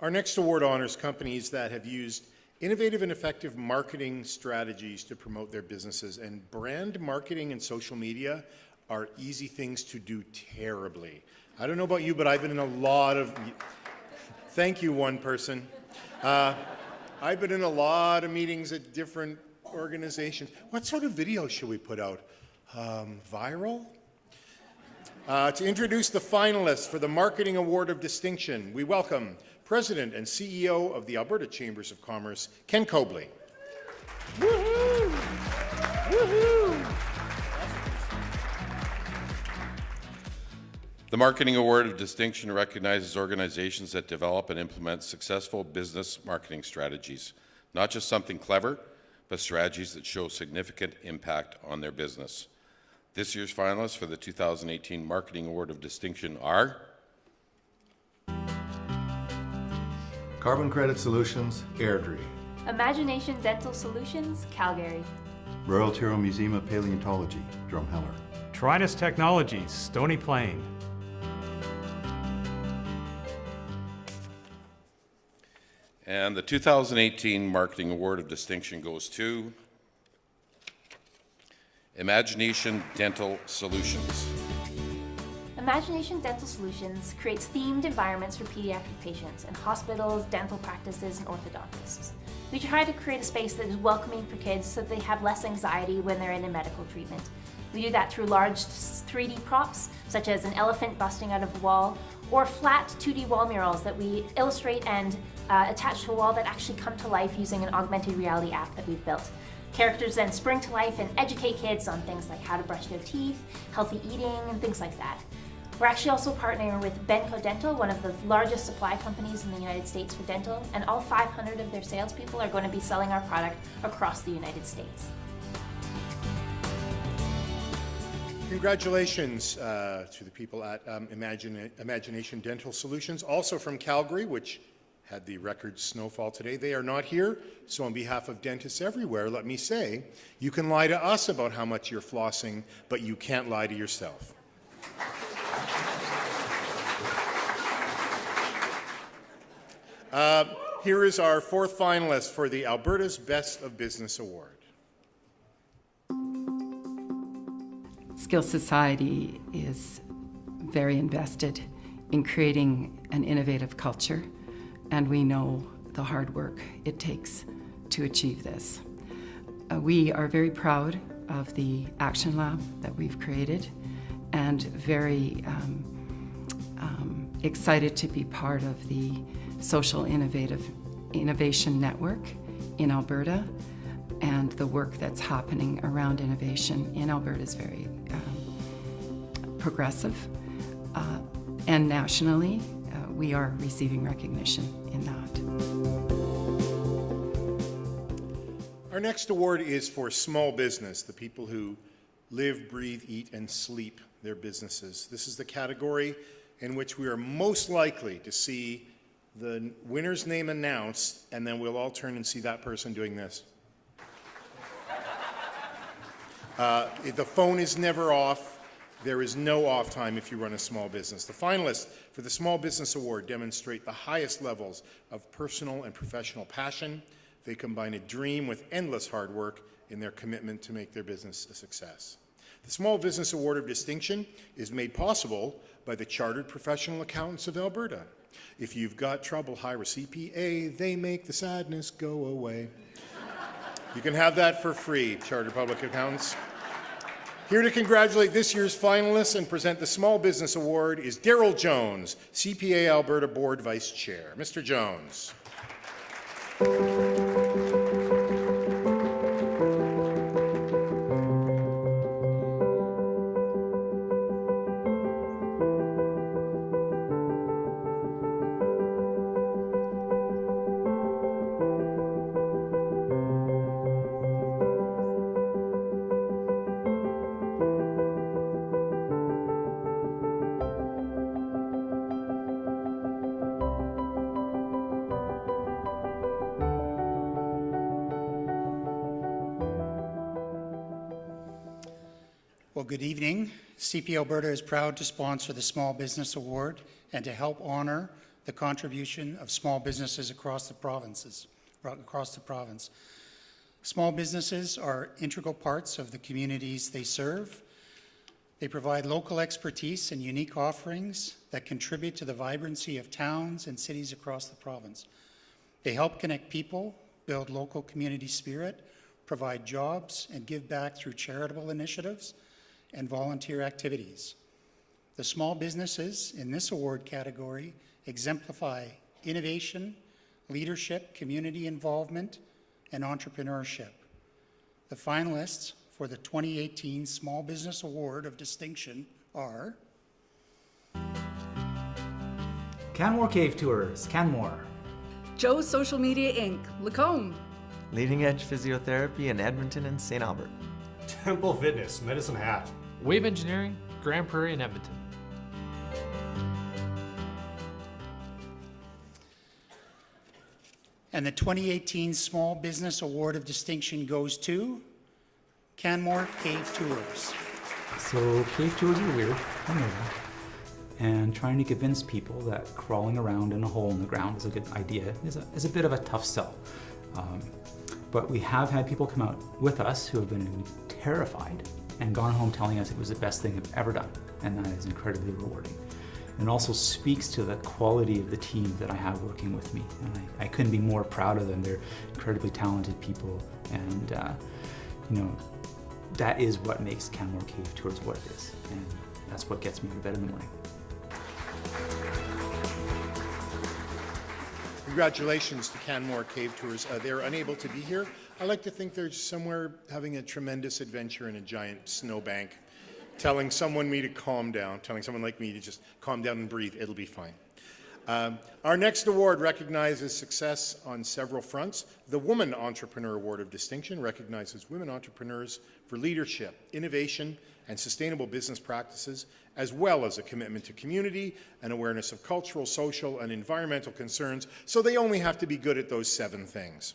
Our next award honors companies that have used innovative and effective marketing strategies to promote their businesses, and brand marketing and social media are easy things to do terribly. I don't know about you, but I've been in a lot of, thank you, one person. I've been in a lot of meetings at different organizations. What sort of video should we put out? Viral? To introduce the finalists for the Marketing Award of Distinction, we welcome President and CEO of the Alberta Chambers of Commerce, Ken Cobley. Woohoo! Woohoo! The Marketing Award of Distinction recognizes organizations that develop and implement successful business marketing strategies, not just something clever, but strategies that show significant impact on their business. This year's finalists for the 2018 Marketing Award of Distinction are Carbon Credit Solutions, Airdrie. Imagination Dental Solutions, Calgary. Royal Ontario Museum of Paleontology, Drumheller. Trinus Technologies, Stony Plain. And the 2018 Marketing Award of Distinction goes to Imagination Dental Solutions. Imagination Dental Solutions creates themed environments for pediatric patients in hospitals, dental practices, and orthodontists. We try to create a space that is welcoming for kids so that they have less anxiety when they're in a medical treatment. We do that through large 3D props, such as an elephant busting out of a wall, or flat 2D wall murals that we illustrate and attach to a wall that actually come to life using an augmented reality app that we've built. Characters then spring to life and educate kids on things like how to brush their teeth, healthy eating, and things like that. We're actually also partnering with Benco Dental, one of the largest supply companies in the United States for dental, and all 500 of their salespeople are going to be selling our product across the United States. Congratulations to the people at Imagination Dental Solutions, also from Calgary, which had the record snowfall today. They are not here, so on behalf of dentists everywhere, let me say, you can lie to us about how much you're flossing, but you can't lie to yourself. Here is our fourth finalist for the Alberta's Best of Business Award. Skill Society is very invested in creating an innovative culture, and we know the hard work it takes to achieve this. We are very proud of the Action Lab that we've created and very excited to be part of the Social Innovation Network in Alberta, and the work that's happening around innovation in Alberta is very progressive. And nationally, we are receiving recognition in that. Our next award is for small business, the people who live, breathe, eat, and sleep their businesses. This is the category in which we are most likely to see the winner's name announced, and then we'll all turn and see that person doing this. The phone is never off. There is no off time if you run a small business. The finalists for the Small Business Award demonstrate the highest levels of personal and professional passion. They combine a dream with endless hard work in their commitment to make their business a success. The Small Business Award of Distinction is made possible by the Chartered Professional Accountants of Alberta. If you've got trouble, hire a CPA. They make the sadness go away. You can have that for free, Chartered Public Accountants. Here to congratulate this year's finalists and present the Small Business Award is Daryl Jones, CPA Alberta Board Vice Chair. Mr. Jones. Well, good evening. CP Alberta is proud to sponsor the Small Business Award and to help honor the contribution of small businesses across the province. Small businesses are integral parts of the communities they serve. They provide local expertise and unique offerings that contribute to the vibrancy of towns and cities across the province. They help connect people, build local community spirit, provide jobs, and give back through charitable initiatives and volunteer activities. The small businesses in this award category exemplify innovation, leadership, community involvement, and entrepreneurship. The finalists for the 2018 Small Business Award of Distinction are Canmore Cave Tours, Canmore. Joe's Social Media Inc., Lacombe. Leading Edge Physiotherapy in Edmonton and St. Albert. Temple Fitness, Medicine Hat. Wave Engineering, Grand Prairie and Edmonton. And the 2018 Small Business Award of Distinction goes to Canmore Cave Tours. So cave tours are weird, I know that. And trying to convince people that crawling around in a hole in the ground is a good idea is a bit of a tough sell. But we have had people come out with us who have been terrified and gone home telling us it was the best thing they've ever done, and that is incredibly rewarding. And also speaks to the quality of the team that I have working with me, and I couldn't be more proud of them. They're incredibly talented people, and that is what makes Canmore Cave Tours what it is, and that's what gets me out of bed in the morning. Congratulations to Canmore Cave Tours. They're unable to be here. I like to think they're somewhere having a tremendous adventure in a giant snowbank telling someone like me to just calm down and breathe. It'll be fine. Our next award recognizes success on several fronts. The Woman Entrepreneur Award of Distinction recognizes women entrepreneurs for leadership, innovation, and sustainable business practices, as well as a commitment to community and awareness of cultural, social, and environmental concerns, so they only have to be good at those 7 things.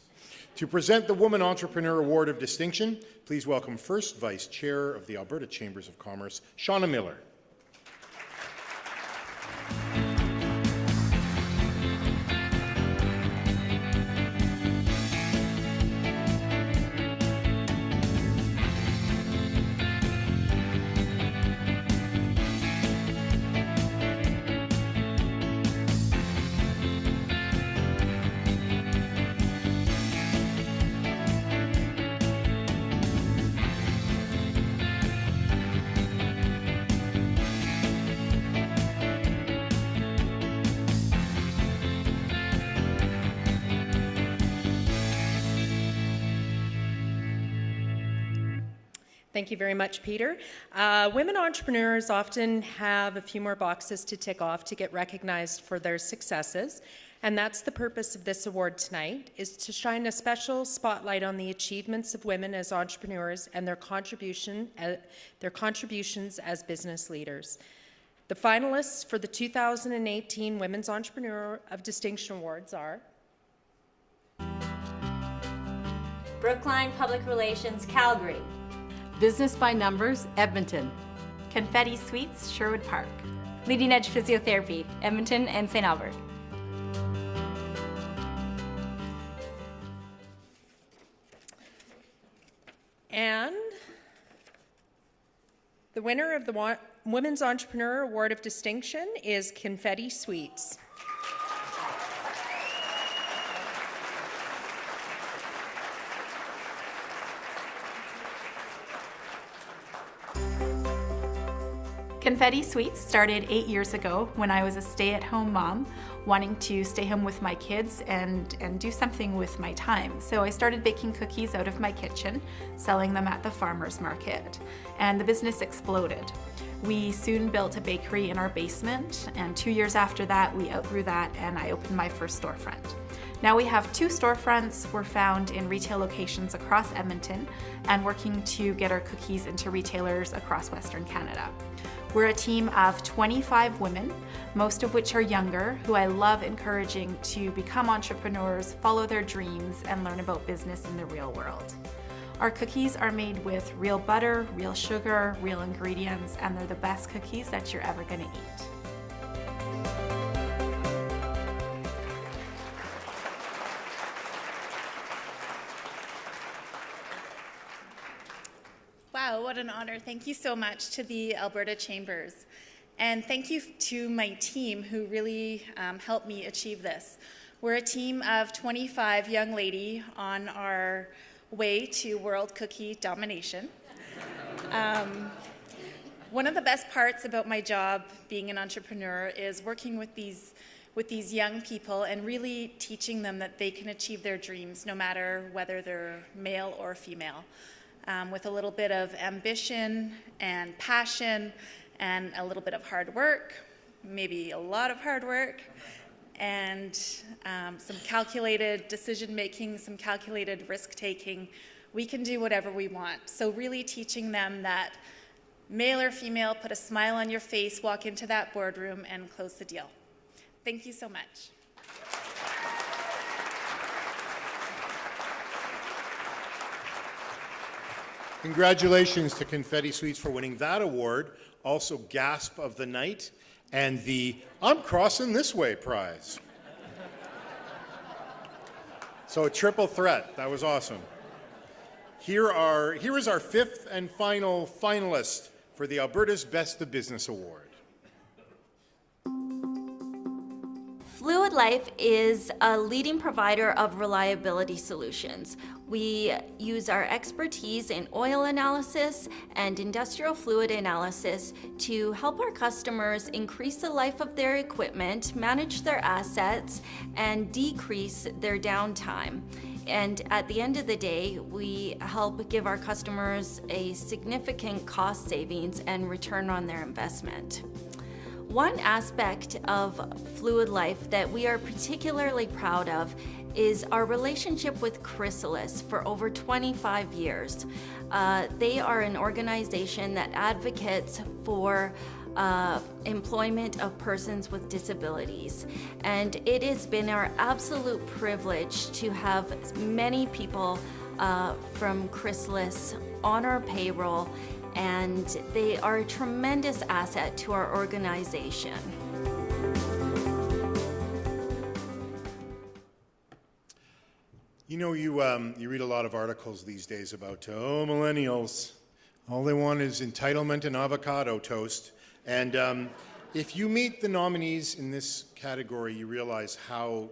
To present the Woman Entrepreneur Award of Distinction, please welcome first Vice Chair of the Alberta Chambers of Commerce, Shauna Miller. Thank you very much, Peter. Women entrepreneurs often have a few more boxes to tick off to get recognized for their successes, and that's the purpose of this award tonight, is to shine a special spotlight on the achievements of women as entrepreneurs and their contributions as business leaders. The finalists for the 2018 Women's Entrepreneur of Distinction Awards are Brookline Public Relations, Calgary. Business by Numbers, Edmonton. Confetti Suites, Sherwood Park. Leading Edge Physiotherapy, Edmonton and St. Albert. And the winner of the Women's Entrepreneur Award of Distinction is Confetti Suites. Confetti Suites started 8 years ago when I was a stay-at-home mom, wanting to stay home with my kids and do something with my time. So I started baking cookies out of my kitchen, selling them at the farmer's market, and the business exploded. We soon built a bakery in our basement, and 2 years after that, we outgrew that and I opened my first storefront. Now we have 2 storefronts. We're found in retail locations across Edmonton and working to get our cookies into retailers across Western Canada. We're a team of 25 women, most of which are younger, who I love encouraging to become entrepreneurs, follow their dreams, and learn about business in the real world. Our cookies are made with real butter, real sugar, real ingredients, and they're the best cookies that you're ever going to eat. Wow, what an honor. Thank you so much to the Alberta Chambers. And thank you to my team who really helped me achieve this. We're a team of 25 young ladies on our way to world cookie domination. One of the best parts about my job being an entrepreneur is working with these young people and really teaching them that they can achieve their dreams no matter whether they're male or female. With a little bit of ambition and passion and a little bit of hard work, maybe a lot of hard work, and some calculated decision making, some calculated risk taking, we can do whatever we want. So really teaching them that male or female, put a smile on your face, walk into that boardroom and close the deal. Thank you so much. Congratulations to Confetti Suites for winning that award. Also, Gasp of the Night and the I'm Crossing This Way prize. So a triple threat. That was awesome. Here is our 5th and final finalist for the Alberta's Best of Business Award. Fluid Life is a leading provider of reliability solutions. We use our expertise in oil analysis and industrial fluid analysis to help our customers increase the life of their equipment, manage their assets, and decrease their downtime. And at the end of the day, we help give our customers a significant cost savings and return on their investment. One aspect of Fluid Life that we are particularly proud of is our relationship with Chrysalis for over 25 years. They are an organization that advocates for employment of persons with disabilities. And it has been our absolute privilege to have many people from Chrysalis on our payroll, and they are a tremendous asset to our organization. You know, you read a lot of articles these days about, millennials. All they want is entitlement and avocado toast. And if you meet the nominees in this category, you realize how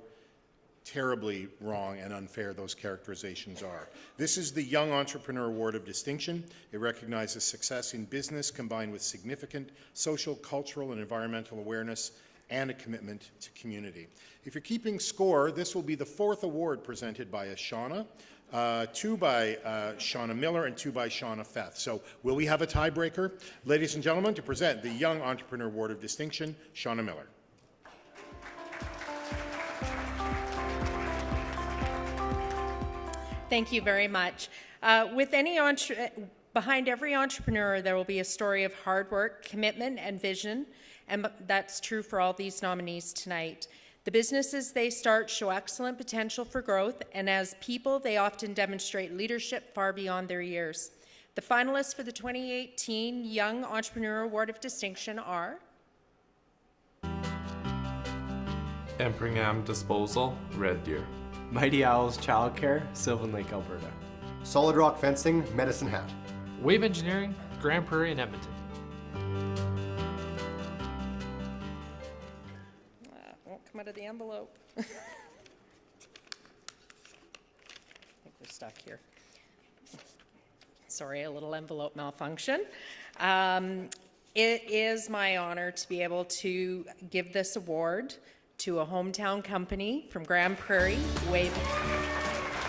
terribly wrong and unfair those characterizations are. This is the Young Entrepreneur Award of Distinction. It recognizes success in business combined with significant social, cultural, and environmental awareness and a commitment to community. If you're keeping score, this will be the 4th award presented by a Shauna, 2 by Shauna Miller and 2 by Shauna Feth. So will we have a tiebreaker? Ladies and gentlemen, to present the Young Entrepreneur Award of Distinction, Shauna Miller. Thank you very much. Behind every entrepreneur, there will be a story of hard work, commitment, and vision, and that's true for all these nominees tonight. The businesses they start show excellent potential for growth, and as people, they often demonstrate leadership far beyond their years. The finalists for the 2018 Young Entrepreneur Award of Distinction are Empringham Disposal, Red Deer. Mighty Owls Childcare, Sylvan Lake, Alberta. Solid Rock Fencing, Medicine Hat. Wave Engineering, Grand Prairie and Edmonton. Won't come out of the envelope. I think we're stuck here. Sorry, a little envelope malfunction. It is my honor to be able to give this award to a hometown company from Grand Prairie, Wave.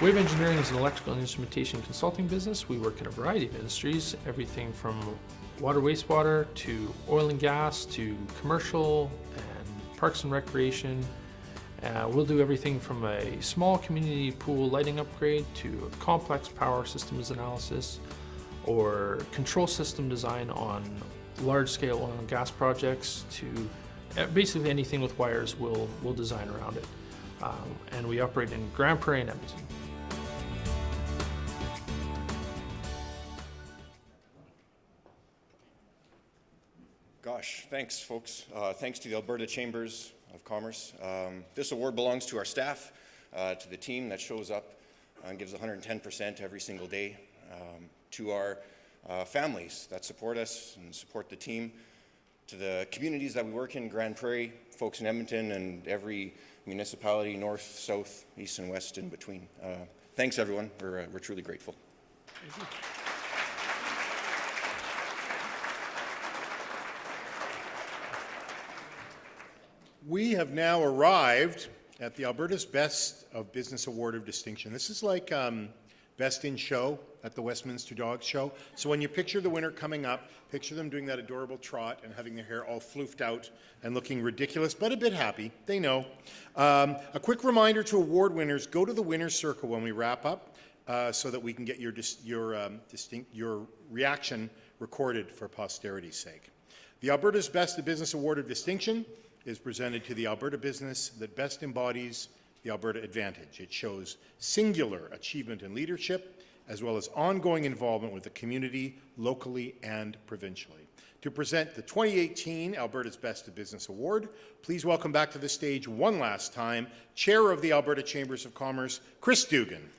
Wave Engineering is an electrical and instrumentation consulting business. We work in a variety of industries, everything from water, wastewater, to oil and gas, to commercial and parks and recreation. We'll do everything from a small community pool lighting upgrade to a complex power systems analysis or control system design on large-scale oil and gas projects to basically anything with wires we'll design around it. And we operate in Grand Prairie and Edmonton. Gosh, thanks folks. Thanks to the Alberta Chambers of Commerce. This award belongs to our staff, to the team that shows up and gives 110% every single day, to our families that support us and support the team, to the communities that we work in, Grand Prairie, folks in Edmonton, and every municipality, north, south, east, and west in between. Thanks, everyone. We're truly grateful. Thank you. We have now arrived at the Alberta's Best of Business Award of Distinction. This is like Best in Show at the Westminster Dogs Show. So when you picture the winner coming up, picture them doing that adorable trot and having their hair all floofed out and looking ridiculous, but a bit happy. They know. A quick reminder to award winners, go to the winner's circle when we wrap up so that we can get your reaction recorded for posterity's sake. The Alberta's Best of Business Award of Distinction is presented to the Alberta business that best embodies the Alberta advantage. It shows singular achievement and leadership, as well as ongoing involvement with the community, locally and provincially. To present the 2018 Alberta's Best of Business Award, please welcome back to the stage one last time, Chair of the Alberta Chambers of Commerce, Chris Dugan.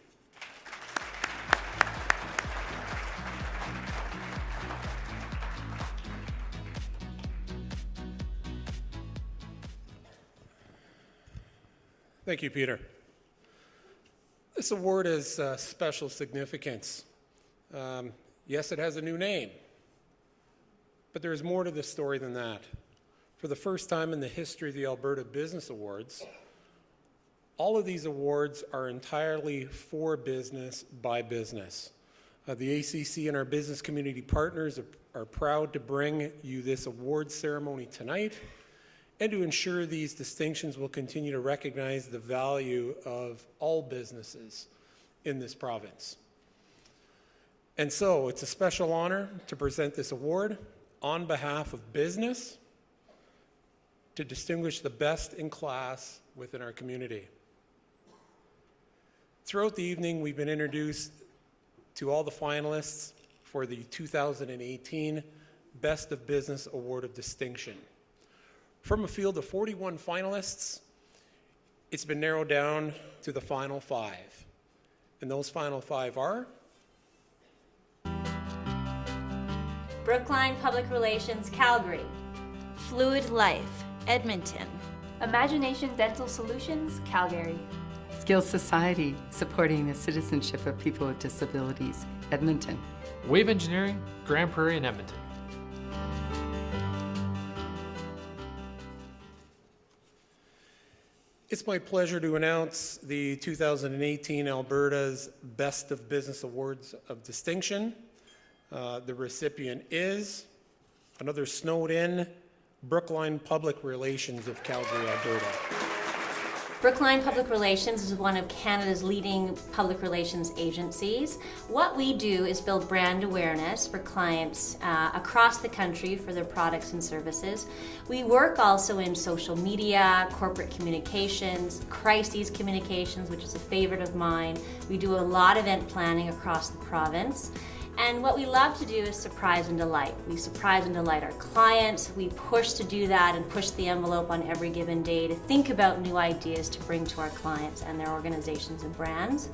Thank you, Peter. This award has special significance. Yes, it has a new name, but there is more to this story than that. For the first time in the history of the Alberta Business Awards, All of these awards are entirely for business by business. The ACC and our business community partners are proud to bring you this award ceremony tonight and to ensure these distinctions will continue to recognize the value of all businesses in this province. And so it's a special honor to present this award on behalf of business to distinguish the best in class within our community. Throughout the evening, we've been introduced to all the finalists for the 2018 Best of Business Award of Distinction. From a field of 41 finalists, it's been narrowed down to the final 5. And those final 5 are Brookline Public Relations, Calgary. Fluid Life, Edmonton. Imagination Dental Solutions, Calgary. Skills Society, supporting the citizenship of people with disabilities, Edmonton. Wave Engineering, Grand Prairie and Edmonton. It's my pleasure to announce the 2018 Alberta's Best of Business Awards of Distinction. The recipient is another snowed-in Brookline Public Relations of Calgary, Alberta. Brookline Public Relations is one of Canada's leading public relations agencies. What we do is build brand awareness for clients across the country for their products and services. We work also in social media, corporate communications, crises communications, which is a favorite of mine. We do a lot of event planning across the province. And what we love to do is surprise and delight. We surprise and delight our clients. We push to do that and push the envelope on every given day to think about new ideas to bring to our clients and their organizations and brands.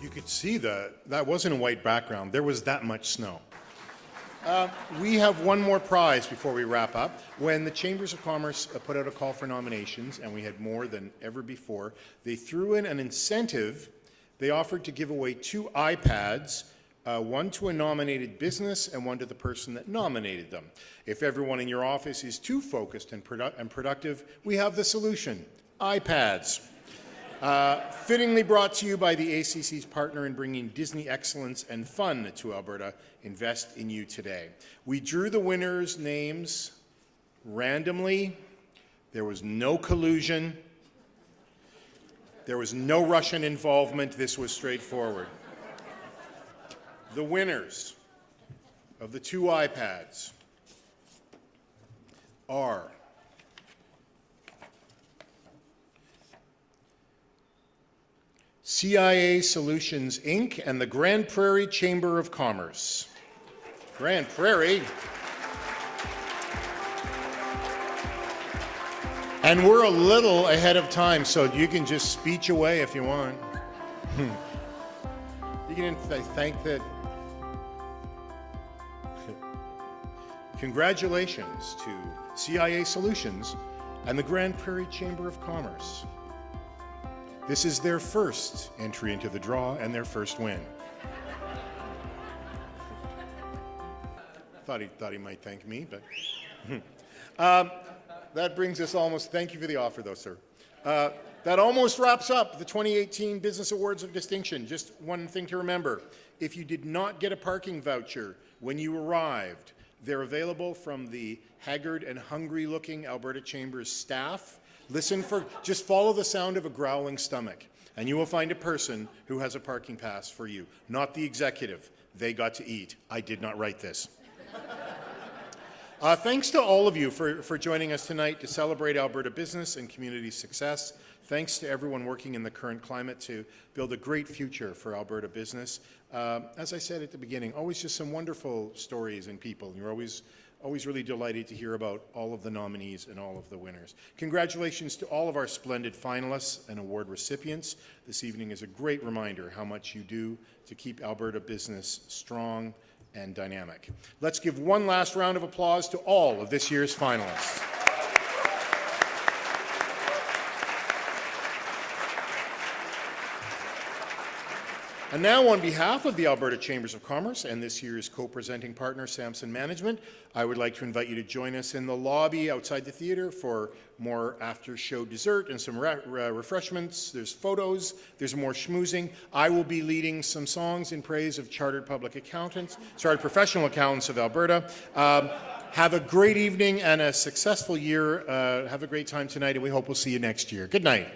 You could see that wasn't a white background. There was that much snow. We have one more prize before we wrap up. When the Chambers of Commerce put out a call for nominations, and we had more than ever before, they threw in an incentive. They offered to give away 2 iPads, one to a nominated business and one to the person that nominated them. If everyone in your office is too focused and productive, we have the solution, iPads. Fittingly brought to you by the ACC's partner in bringing Disney excellence and fun to Alberta, Invest in You today. We drew the winners' names randomly. There was no collusion. There was no Russian involvement. This was straightforward. The winners of the 2 iPads are CIA Solutions, Inc. and the Grand Prairie Chamber of Commerce. Grand Prairie. And we're a little ahead of time, so you can just speech away if you want. You can thank that. Congratulations to CIA Solutions and the Grand Prairie Chamber of Commerce. This is their first entry into the draw and their first win. Thought he might thank me, but that brings us almost. Thank you for the offer, though, sir. That almost wraps up the 2018 Business Awards of Distinction. Just one thing to remember: if you did not get a parking voucher when you arrived, they're available from the haggard and hungry-looking Alberta Chambers staff. Just follow the sound of a growling stomach, and you will find a person who has a parking pass for you, not the executive. They got to eat. I did not write this. Thanks to all of you for joining us tonight to celebrate Alberta business and community success. Thanks to everyone working in the current climate to build a great future for Alberta business. As I said at the beginning, always just some wonderful stories and people. You're always really delighted to hear about all of the nominees and all of the winners. Congratulations to all of our splendid finalists and award recipients. This evening is a great reminder how much you do to keep Alberta business strong and dynamic. Let's give one last round of applause to all of this year's finalists. And now, on behalf of the Alberta Chambers of Commerce and this year's co-presenting partner, Samson Management, I would like to invite you to join us in the lobby outside the theatre for more after-show dessert and some refreshments. There's photos, there's more schmoozing. I will be leading some songs in praise of Chartered Professional Accountants of Alberta. Have a great evening and a successful year. Have a great time tonight, and we hope we'll see you next year. Good night.